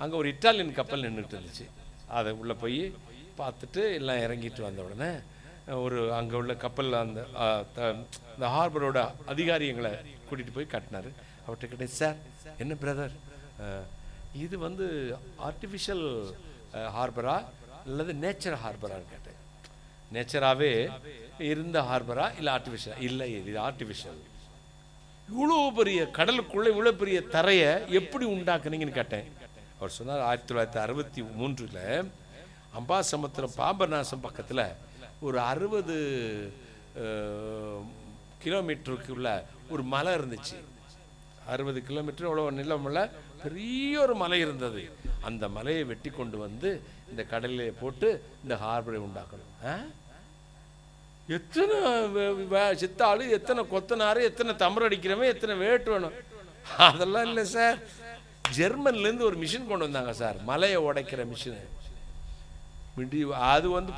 அங்கே ஒரு இட்டாலியன் கப்பல் நின்றுட்டு இருந்துச்சு. அதை உள்ளே போய் பார்த்துட்டு எல்லாம் இறங்கிட்டு வந்த உடனே ஒரு அங்கே உள்ள கப்பல் அந்த ஹார்பரோட அதிகாரி எங்களை கூட்டிகிட்டு போய் காட்டினார். அவர்கிட்ட கேட்டேன், சார் என்ன பிரதர் இது வந்து ஆர்டிஃபிஷியல் ஹார்பரா அல்லது நேச்சர் ஹார்பரான்னு கேட்டேன். நேச்சராகவே இருந்த ஹார்பரா இல்லை ஆர்டிஃபிஷியல்? இல்லை, இது ஆர்டிஃபிஷியல். இவ்வளோ பெரிய கடலுக்குள்ளே இவ்வளோ பெரிய தரையை எப்படி உண்டாக்குனீங்கன்னு கேட்டேன். அவர் சொன்னார், 1963 அம்பாசமுத்திரம் பாபநாசம் பக்கத்தில் ஒரு 60 கிலோமீட்டருக்குள்ள ஒரு மலை இருந்துச்சு. 60 கிலோமீட்டர் எவ்வளோ நிலமுள்ள பெரிய ஒரு மலை இருந்தது. அந்த மலையை வெட்டி கொண்டு வந்து இந்த கடலிலே போட்டு இந்த ஹார்பரை உண்டாக்கணும். எத்தனை சித்தாளு, எத்தனை கொத்தனாரு, எத்தனை தமர் அடிக்கிறவன், எத்தனை வேட்டு வேணும்? அதெல்லாம் இல்லை சார், ஜெர்மன்லேருந்து ஒரு மிஷின் கொண்டு வந்தாங்க சார், மலையை உடைக்கிற மிஷின். அது வந்து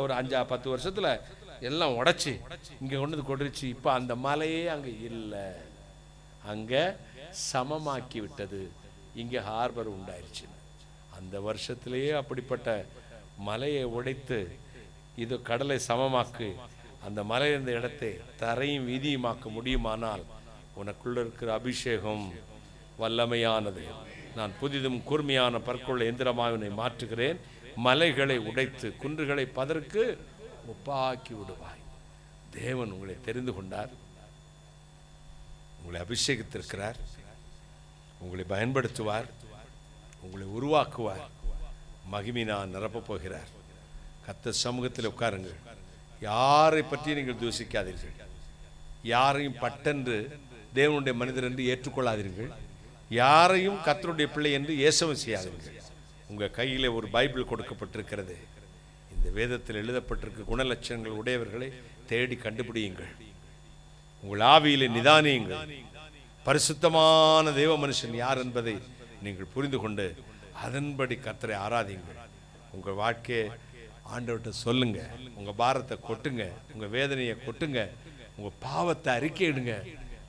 ஒரு 5-10 வருஷத்தில் எல்லாம் உடைச்சி இங்கே கொண்டு கொடுத்துச்சு. இப்போ அந்த மலையே அங்கே இல்லை, அங்கே சமமாக்கி விட்டது, இங்கே ஹார்பர் உண்டாயிருச்சு. அந்த வருஷத்திலேயே அப்படிப்பட்ட மலையை உடைத்து இது கடலை சமமாக்கு, அந்த மலை இருந்த இடத்தை தரையும் வீதியுமாக்க முடியுமானால் உனக்குள்ள இருக்கிற அபிஷேகம் வல்லமையானது. நான் புதிதும் கூர்மையான பற்குள்ள எந்திரமாவினை மாற்றுகிறேன், மலைகளை உடைத்து குன்றுகளை பதற்கு ஒப்பாக்கி விடுவாய். தேவன் உங்களை தெரிந்து கொண்டார், உங்களை அபிஷேகித்திருக்கிறார், உங்களை பயன்படுத்துவார், உங்களை உருவாக்குவார், மகிமையினால் நிரப்பப் போகிறார். கர்த்தர் சமூகத்தில் உட்காருங்கள். யாரை பற்றி நீங்கள் தூசிக்காதீர்கள், யாரையும் பட்டென்று தேவனுடைய மனிதர் என்று ஏற்றுக்கொள்ளாதீர்கள், யாரையும் கர்த்தருடைய பிள்ளை என்று ஏசவும் செய்யாதீர்கள். உங்கள் கையில் ஒரு பைபிள் கொடுக்கப்பட்டிருக்கிறது. இந்த வேதத்தில் எழுதப்பட்டிருக்க குணலட்சணங்கள் உடையவர்களை தேடி கண்டுபிடியுங்கள். உங்கள் ஆவியிலே நிதானியுங்கள். பரிசுத்தமான தேவ மனுஷன் யார் என்பதை நீங்கள் புரிந்து கொண்டு அதன்படி கர்த்தரை ஆராதியுங்கள். உங்கள் வாழ்க்கையை ஆண்டவர்கிட்ட சொல்லுங்க, உங்கள் பாரத்தை கொட்டுங்க, உங்கள் வேதனையை கொட்டுங்க, உங்கள் பாவத்தை அறிக்கையிடுங்க.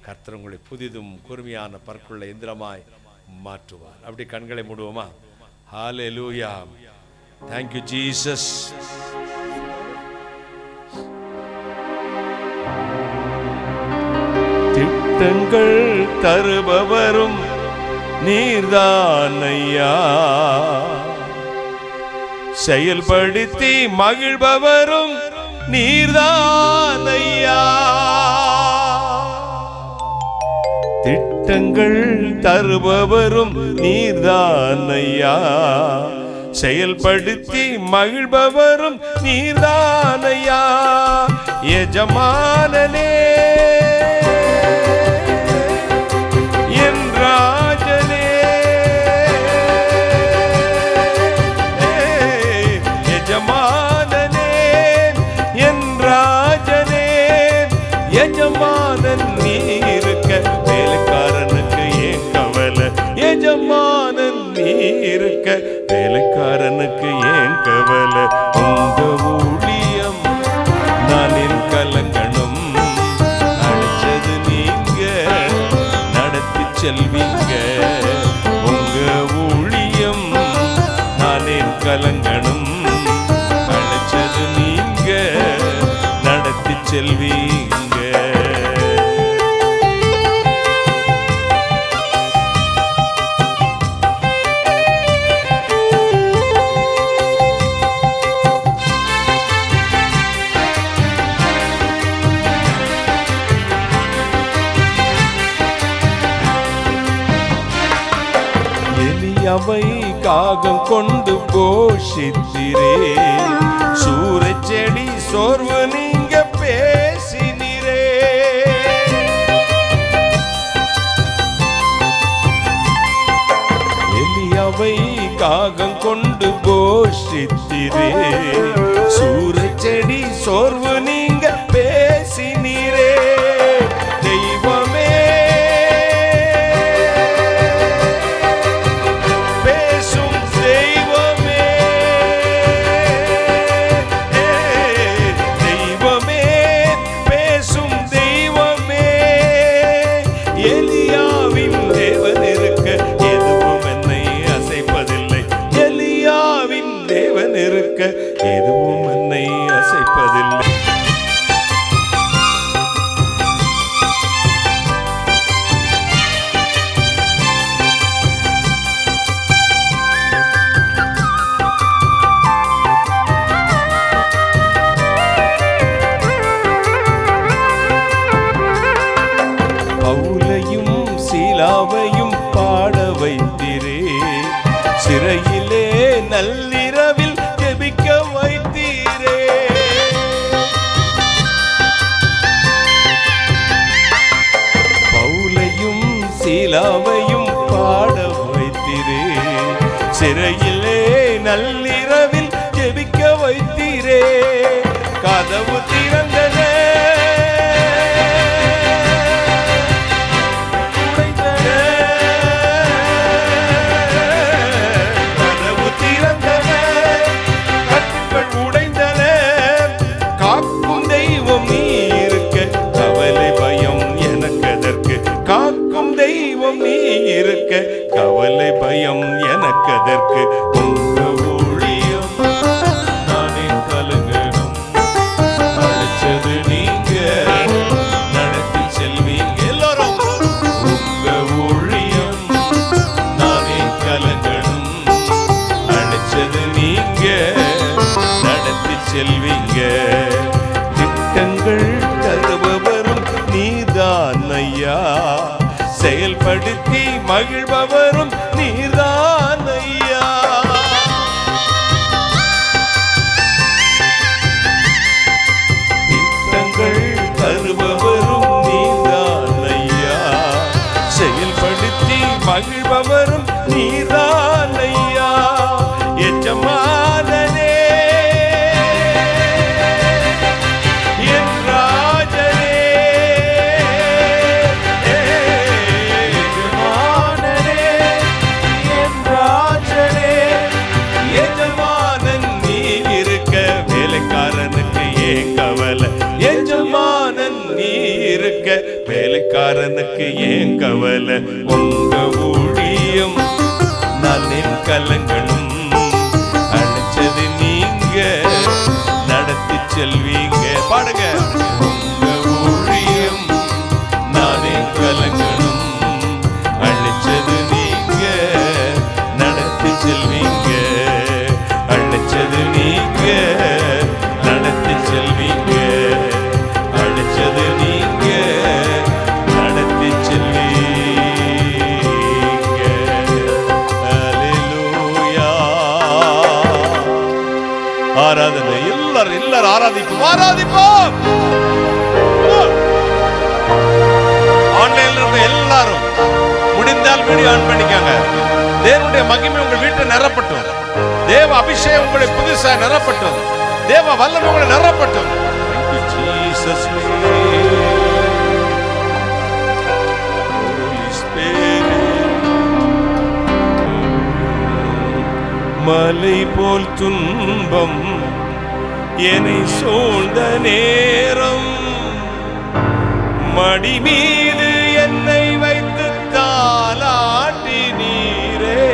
கர்த்தர் உங்களை புதிதும் கூர்மையான பற்குள்ள எந்திரமாய் மாற்றுவார். அப்படி கண்களை மூடுவோமா? ஹல்லேலூயா. Thank you Jesus. திட்டங்கள் தருபவரும் நீர்தான் ஐயா, செயல்படுத்தி மகிழ்பவரும் நீர்தானையா. திட்டங்கள் தருபவரும் நீர்தானையா, செயல்படுத்தி மகிழ்பவரும் நீர்தானையா. எஜமானனே என் ராஜனே, எஜமானனே என் ராஜனே. எஜமானன் நீ இருக்க வேலைக்காரனுக்கு ஏன் கவலை? எஜமானன் நீ இருக்க வேலைக்காரனுக்கு ஏன் கவலை? உங்க ஊழியம் நான் என் கலங்கணும், அழைச்சது நீங்க நடத்தி செல்வீங்க. உங்க ஊழியம் நான் என் கலங்கணும், அழைச்சது நீங்க நடத்தி செல்வீங்க. எலியாவை காகம் கொண்டு போஷித்திரே, சூரச்செடி சோர்வு நீங்க பேசினீரே. எலியாவை காகம் கொண்டு போஷித்திரே, சூரச்செடி சோர்வு நீங்க பேசினீரே. தெய்வமே எதுவும் என்னை அசைப்பதில்லை. பவுலையும் சீலாவையும் பாட வைத்தீரே, சிறையிலே நள்ளிரவில் ஜெபிக்க வைத்தீரே. பவுலையும் சீலாவையும் பாட வைத்தீரே, சிறையிலே நள்ளிரவில் ஜெபிக்க வைத்தீரே. கதவு திறந்ததே, காக்கும் தெய்வம் நீ இருக்க கவலை பயம் எனக்கதற்கு. உங்க ஊழியம் நானே கலங்கணும், அழைச்சது நீங்க நடத்தி செல்வீங்க. எல்லாரும் உங்க ஊழியம் நானே கலங்கணும், அழைச்சது நீங்க நடத்தி செல்வீங்க. திட்டங்கள் தருபவரும் நீதான் ஐயா, செயல்படுத்தி மகிழ்பவரும் நீதான் ஐயா. திட்டங்கள் தருபவரும் நீதான் ஐயா, செயல்படுத்தி மகிழ்பவரும் நீதான் ஐயா. எஜமானனே வேலைக்காரனுக்கு ஏன் கவலை? உங்க ஊழியம் நான் என் கலங்கணும், அழைச்சது நீங்க நடத்தி செல்வீங்க. பாடுங்க. உங்க ஊழியம் நான் என் கலங்கணும், அழைச்சது நீங்க நடத்தி செல்வீங்க. அழைச்சது நீங்க நடத்தி செல்வீங்க. ஆராதனை. எல்லாரும் ஆராதிப்போம். ஆன்லைன்ல இருக்க எல்லாரும் முடிந்தால் வீடியோ ஆன் பண்ணிக்காங்க. தேவனுடைய மகிமை உங்கள் வீட்டை நிரப்பட்டும். தேவ அபிஷேகம் உங்களை புதுசா நிரப்பட்டும். தேவ வல்லமை உங்களை நிரப்பட்டும். மலை போல் துன்பம் என்னை சூழ்ந்த நேரம், மடி மீது என்னை வைத்து தாலாட்டி நீரே,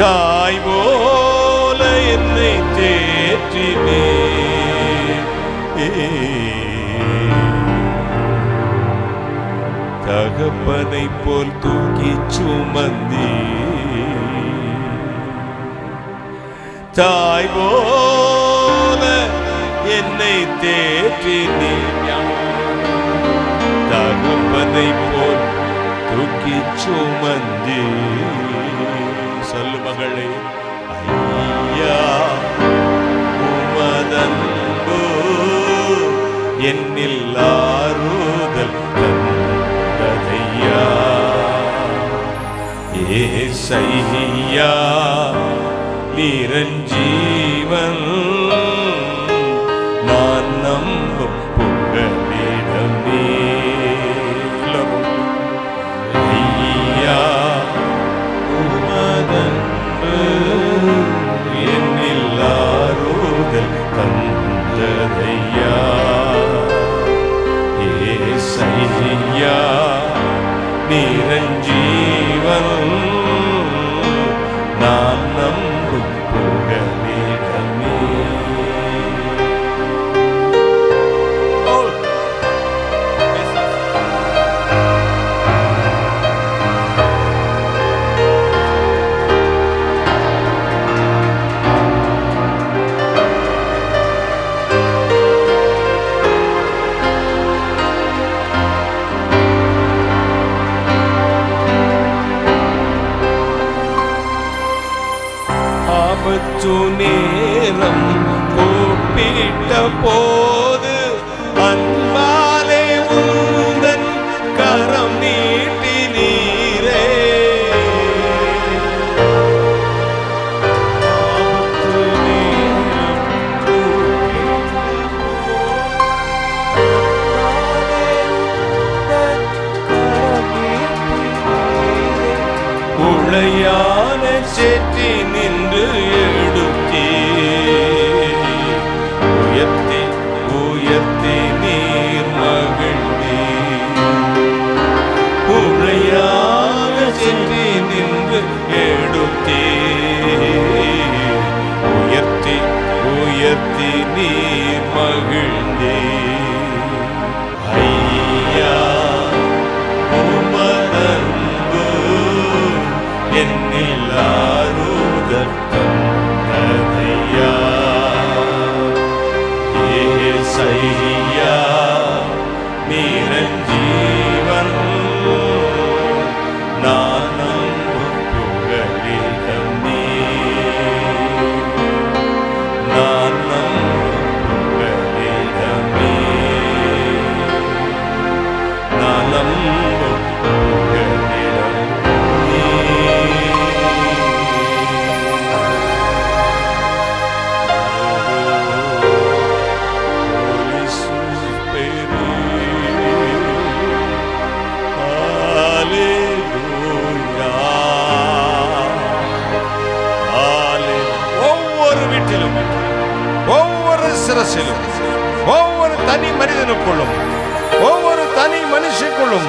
தாய் போல என்னை தேற்றினே, தகப்பனை போல் தூக்கி சுமந்தி, தாய் போல என்னை தேற்றினே, தகப்பனை போல் தூக்கி சுமந்தி. சொல்லு மகளே, ஐயா உமதன்பு என்னில் ஆறுதல் தந்ததையா, ஏசையா நிரஞ்சீவன் நான் நம்பும் புகலிடமே. ஐயா உமதன்பு என்னில் ஆறுதல் தந்ததையா, ஏசையா நிரஞ்சீவன் நான் நம்பும் புகலிடமே. ஆபத்து நேரம் கூப்பிட்ட போது அன்பாலே உந்தன் கரம் நீட்டி நீரே, ஆபத்து நேரம் உளையான செட்டி நின்று எடுத்தே, உயர்த்தி உயர்த்தி நீர் மகிழ்ந்தே, உளையான செட்டி நின்று எடுத்தே, உயர்த்தி உயர்த்தி நீர் மகிழ்ந்தே. ஐயா உமதன்பு என்னில் ஆறுதல் தந்ததையா, ஏசையா நிரஞ்சீவன் நான் நம்பும் புகலிடமே, நான் நம்பும் புகலிடமே, நான் நம்பும் புகலிடமே. ஒவ்வொரு வீட்டிலும், ஒவ்வொரு சிரசிலும், ஒவ்வொரு தனி மனிதனுக்குள்ளும், ஒவ்வொரு தனி மனுஷனுக்குள்ளும்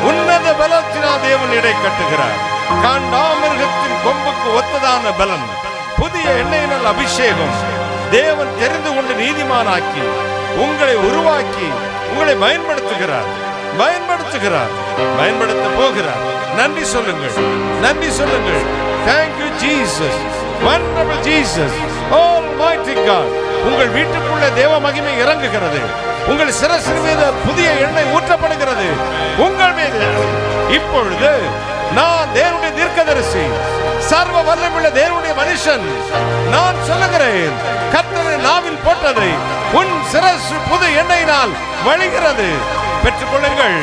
உன்னத பலத்தினால் தேவன் இடை கட்டுகிறார். காண்டாமிருகத்தின் கொம்புக்கு ஒத்ததான பலன், புதிய எண்ணெயினால் அபிஷேகம். தேவன் தெரிந்து கொண்டு நீதிமானாக்கி உங்களை உருவாக்கி உங்களை பயன்படுத்துகிறார், பயன்படுத்த போகிறார். நன்றி சொல்லுங்கள், நன்றி சொல்லுங்கள். Thank you Jesus, wonderful Jesus, almighty God. உங்கள் வீட்டுக்குள்ளே தேவ மகிமை இறங்குகிறது. உங்கள் சிரசின் மீது புதிய எண்ணெய் ஊற்றப்படுகிறது. உங்கள் மீது இப்பொழுது நான் தேவனுடைய தீர்க்கதரிசி, சர்வ வல்லமையுள்ள தேவனுடைய மனுஷன். நான் சொல்லுகிறேன், கர்த்தரின் நாவில் போட்டதை உன் சிரசு புது எண்ணெயினால் வழிகிறது. பெற்றுக்கொள்ளுங்கள்,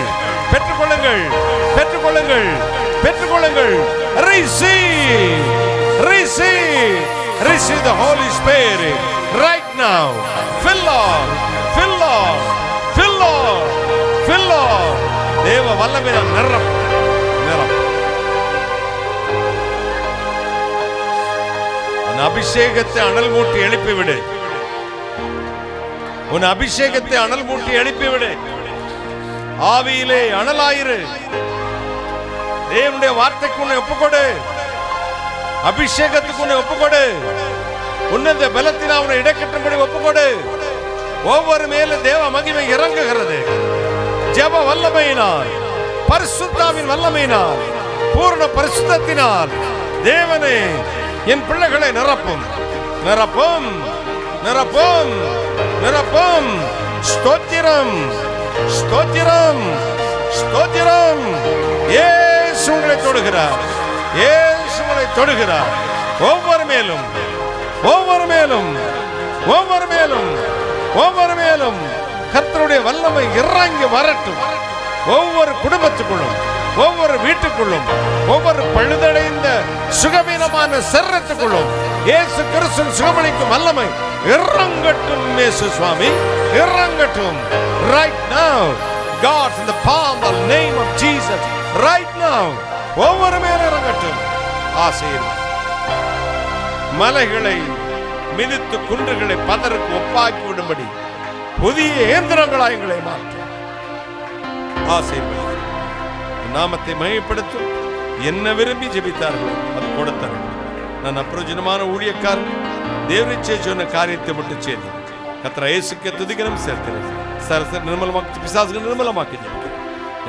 பெற்றுக்கொள்ளுங்கள், பெற்றுக்கொள்ளுங்கள், பெற்றுக்கொள்ளுங்கள். Receive, receive, receive the Holy Spirit right now. Fill Lord, fill Lord, fill Lord, fill Lord. தேவ வல்லமையால் நிரப்பு, நிரப்பு. உன் அபிஷேகத்தை அனல் மூட்டி எழுப்பிவிடு. உன் அபிஷேகத்தை அனல் மூட்டி எழுப்பிவிடு. ஆவியிலே அனலாயிரு. தேவனுடைய வார்த்தைக்கு உன்னை ஒப்புக்கொடு. அபிஷேகத்துக்கு உன்னை ஒப்புக்கொடு. உன்னத பலத்தினால் உன்னை இடைக்கட்டும்படி ஒப்புக்கொடு. ஒவ்வொரு மேலும் தேவ மகிமை இறங்குகிறது. ஜெப வல்லமையினால், பரிசுத்தாவின் வல்லமையினால், பூர்ண பரிசுத்தத்தினால் தேவனே என் பிள்ளைகளை நிரப்பும், நிரப்பும், நிரப்பும், நிரப்பும். ஸ்தோத்திரம், ஸ்தோத்திரம், ஸ்தோத்திரம். இயேசு உங்களை தொடுகிறார், இயேசு உங்களை தொடுகிறார். ஒவ்வொரு மேலும், ஒவ்வொரு மேலும், ஒவ்வொரு மேலும், ஒவ்வொரு மேலும் கர்த்தருடைய வல்லமை இறங்கி வரட்டும். ஒவ்வொரு குடும்பத்துக்குள்ளும், ஒவ்வொரு வீட்டுக்குள்ளும், ஒவ்வொரு பழுதடைந்த சுகவீனமான சரீரத்துக்குள்ளும் இயேசு கிறிஸ்து சுகமளிக்கும் வல்லமை இறங்கட்டும். இயேசு சுவாமி இறங்கட்டும். Right now, God, in the palm of the name of Jesus, right now, ஒவ்வொரு மேலும் இறங்கட்டும். ஆசீர்வாதம். மலைகளை மிதித்து குன்றுகளை பதருக்கு ஒப்பாக்கி விடும்படி புதிய இயந்திரங்களாய் எங்களை மாற்றும். ஆசீர்வாதம். நாமத்தை மகிமைப்படுத்தும். என்ன விரும்பி ஜெபித்தார்களோ அது கொடுத்தார்கள். நான் அப்பிரயோஜனமான ஊழியக்காரன், தேவனை சொன்ன காரியத்தை மட்டும் செய்து கர்த்தர் இயேசுக்கு துதிகரம் சேர்க்கிறது. சரசர் நிர்மலமாக்கி, பிசாசுகள் நிர்மலமாக்கி ஜெபிக்கிறேன்.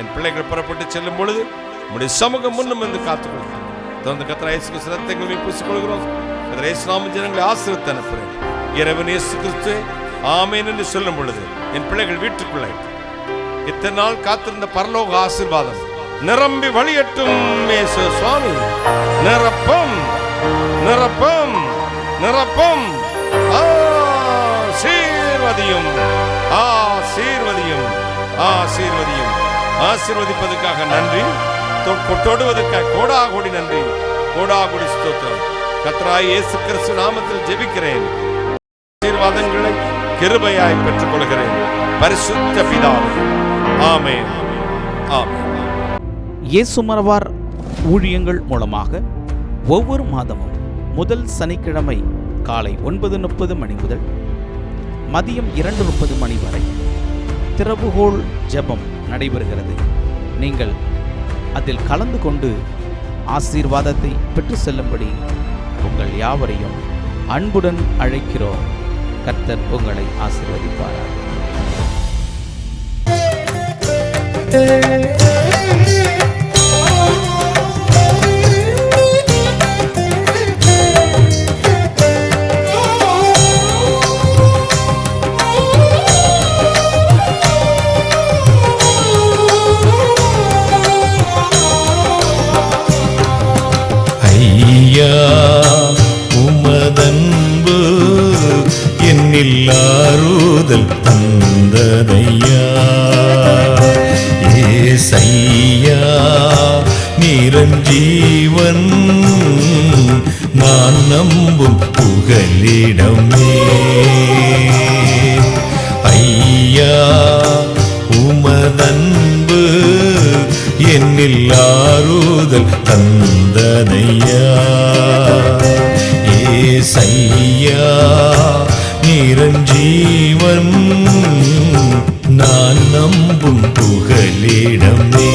என் பிள்ளைகள் புறப்பட்டு செல்லும் பொழுது உம்முடைய சமூகம் முன்னும் வந்து காத்துக்கொள்கிறேன். தொடர்ந்து கர்த்தர் இயேசுக்கு சிரத்தைகளை பூசிக்கொள்கிறோம். கர்த்தர் இயேசு நாம ஜனங்களை ஆசீர்வதித்து அனுப்புகிறேன். இறைவன் இயேசு கிறிஸ்து ஆமென் என்று சொல்லும் பொழுது என் பிள்ளைகள் வீட்டுக்குள்ளே இத்தனை நாள் காத்திருந்த பரலோக ஆசீர்வாதம் நிரம்பி வழியட்டும். இயேசு சுவாமி நிரப்பும், நிரப்பும், நிரப்பும். ஆசீர்வதியும், ஆசீர்வதியும், ஆசீர்வதியும். ஆசீர்வதிப்பதற்காக நன்றி, தொடுவதற்காக கோடாகோடி நன்றி, கோடாகோடி ஸ்தோத்திரம். கர்த்தராகிய இயேசு கிறிஸ்து நாமத்தில் ஜெபிக்கிறேன். ஆசீர்வாதங்களை கிருபையாய் பெற்றுக் கொள்கிறேன். பரிசுத்த பிதாவே, ஆமென், ஆமென். இயேசு மரவார் ஊழியங்கள் மூலமாக ஒவ்வொரு மாதமும் முதல் சனிக்கிழமை காலை 9:30 மணி முதல் மதியம் 2:30 மணி வரை திறவுகோல் ஜெபம் நடைபெறுகிறது. நீங்கள் அதில் கலந்து கொண்டு ஆசீர்வாதத்தை பெற்று செல்லும்படி உங்கள் யாவரையும் அன்புடன் அழைக்கிறோம். கர்த்தர் உங்களை ஆசீர்வதிப்பாராக. உமதன்பு என்னில் ஆறுதல் தந்ததையா. ஏசையா நிரஞ்சீவன் நான் நம்பும் புகலிடமே. ஐயா உமதன்பு என்னில் ஆறுதல் தந்ததையா. ஏசையா நிரஞ்சீவன் நான் நம்பும் புகலிடமே.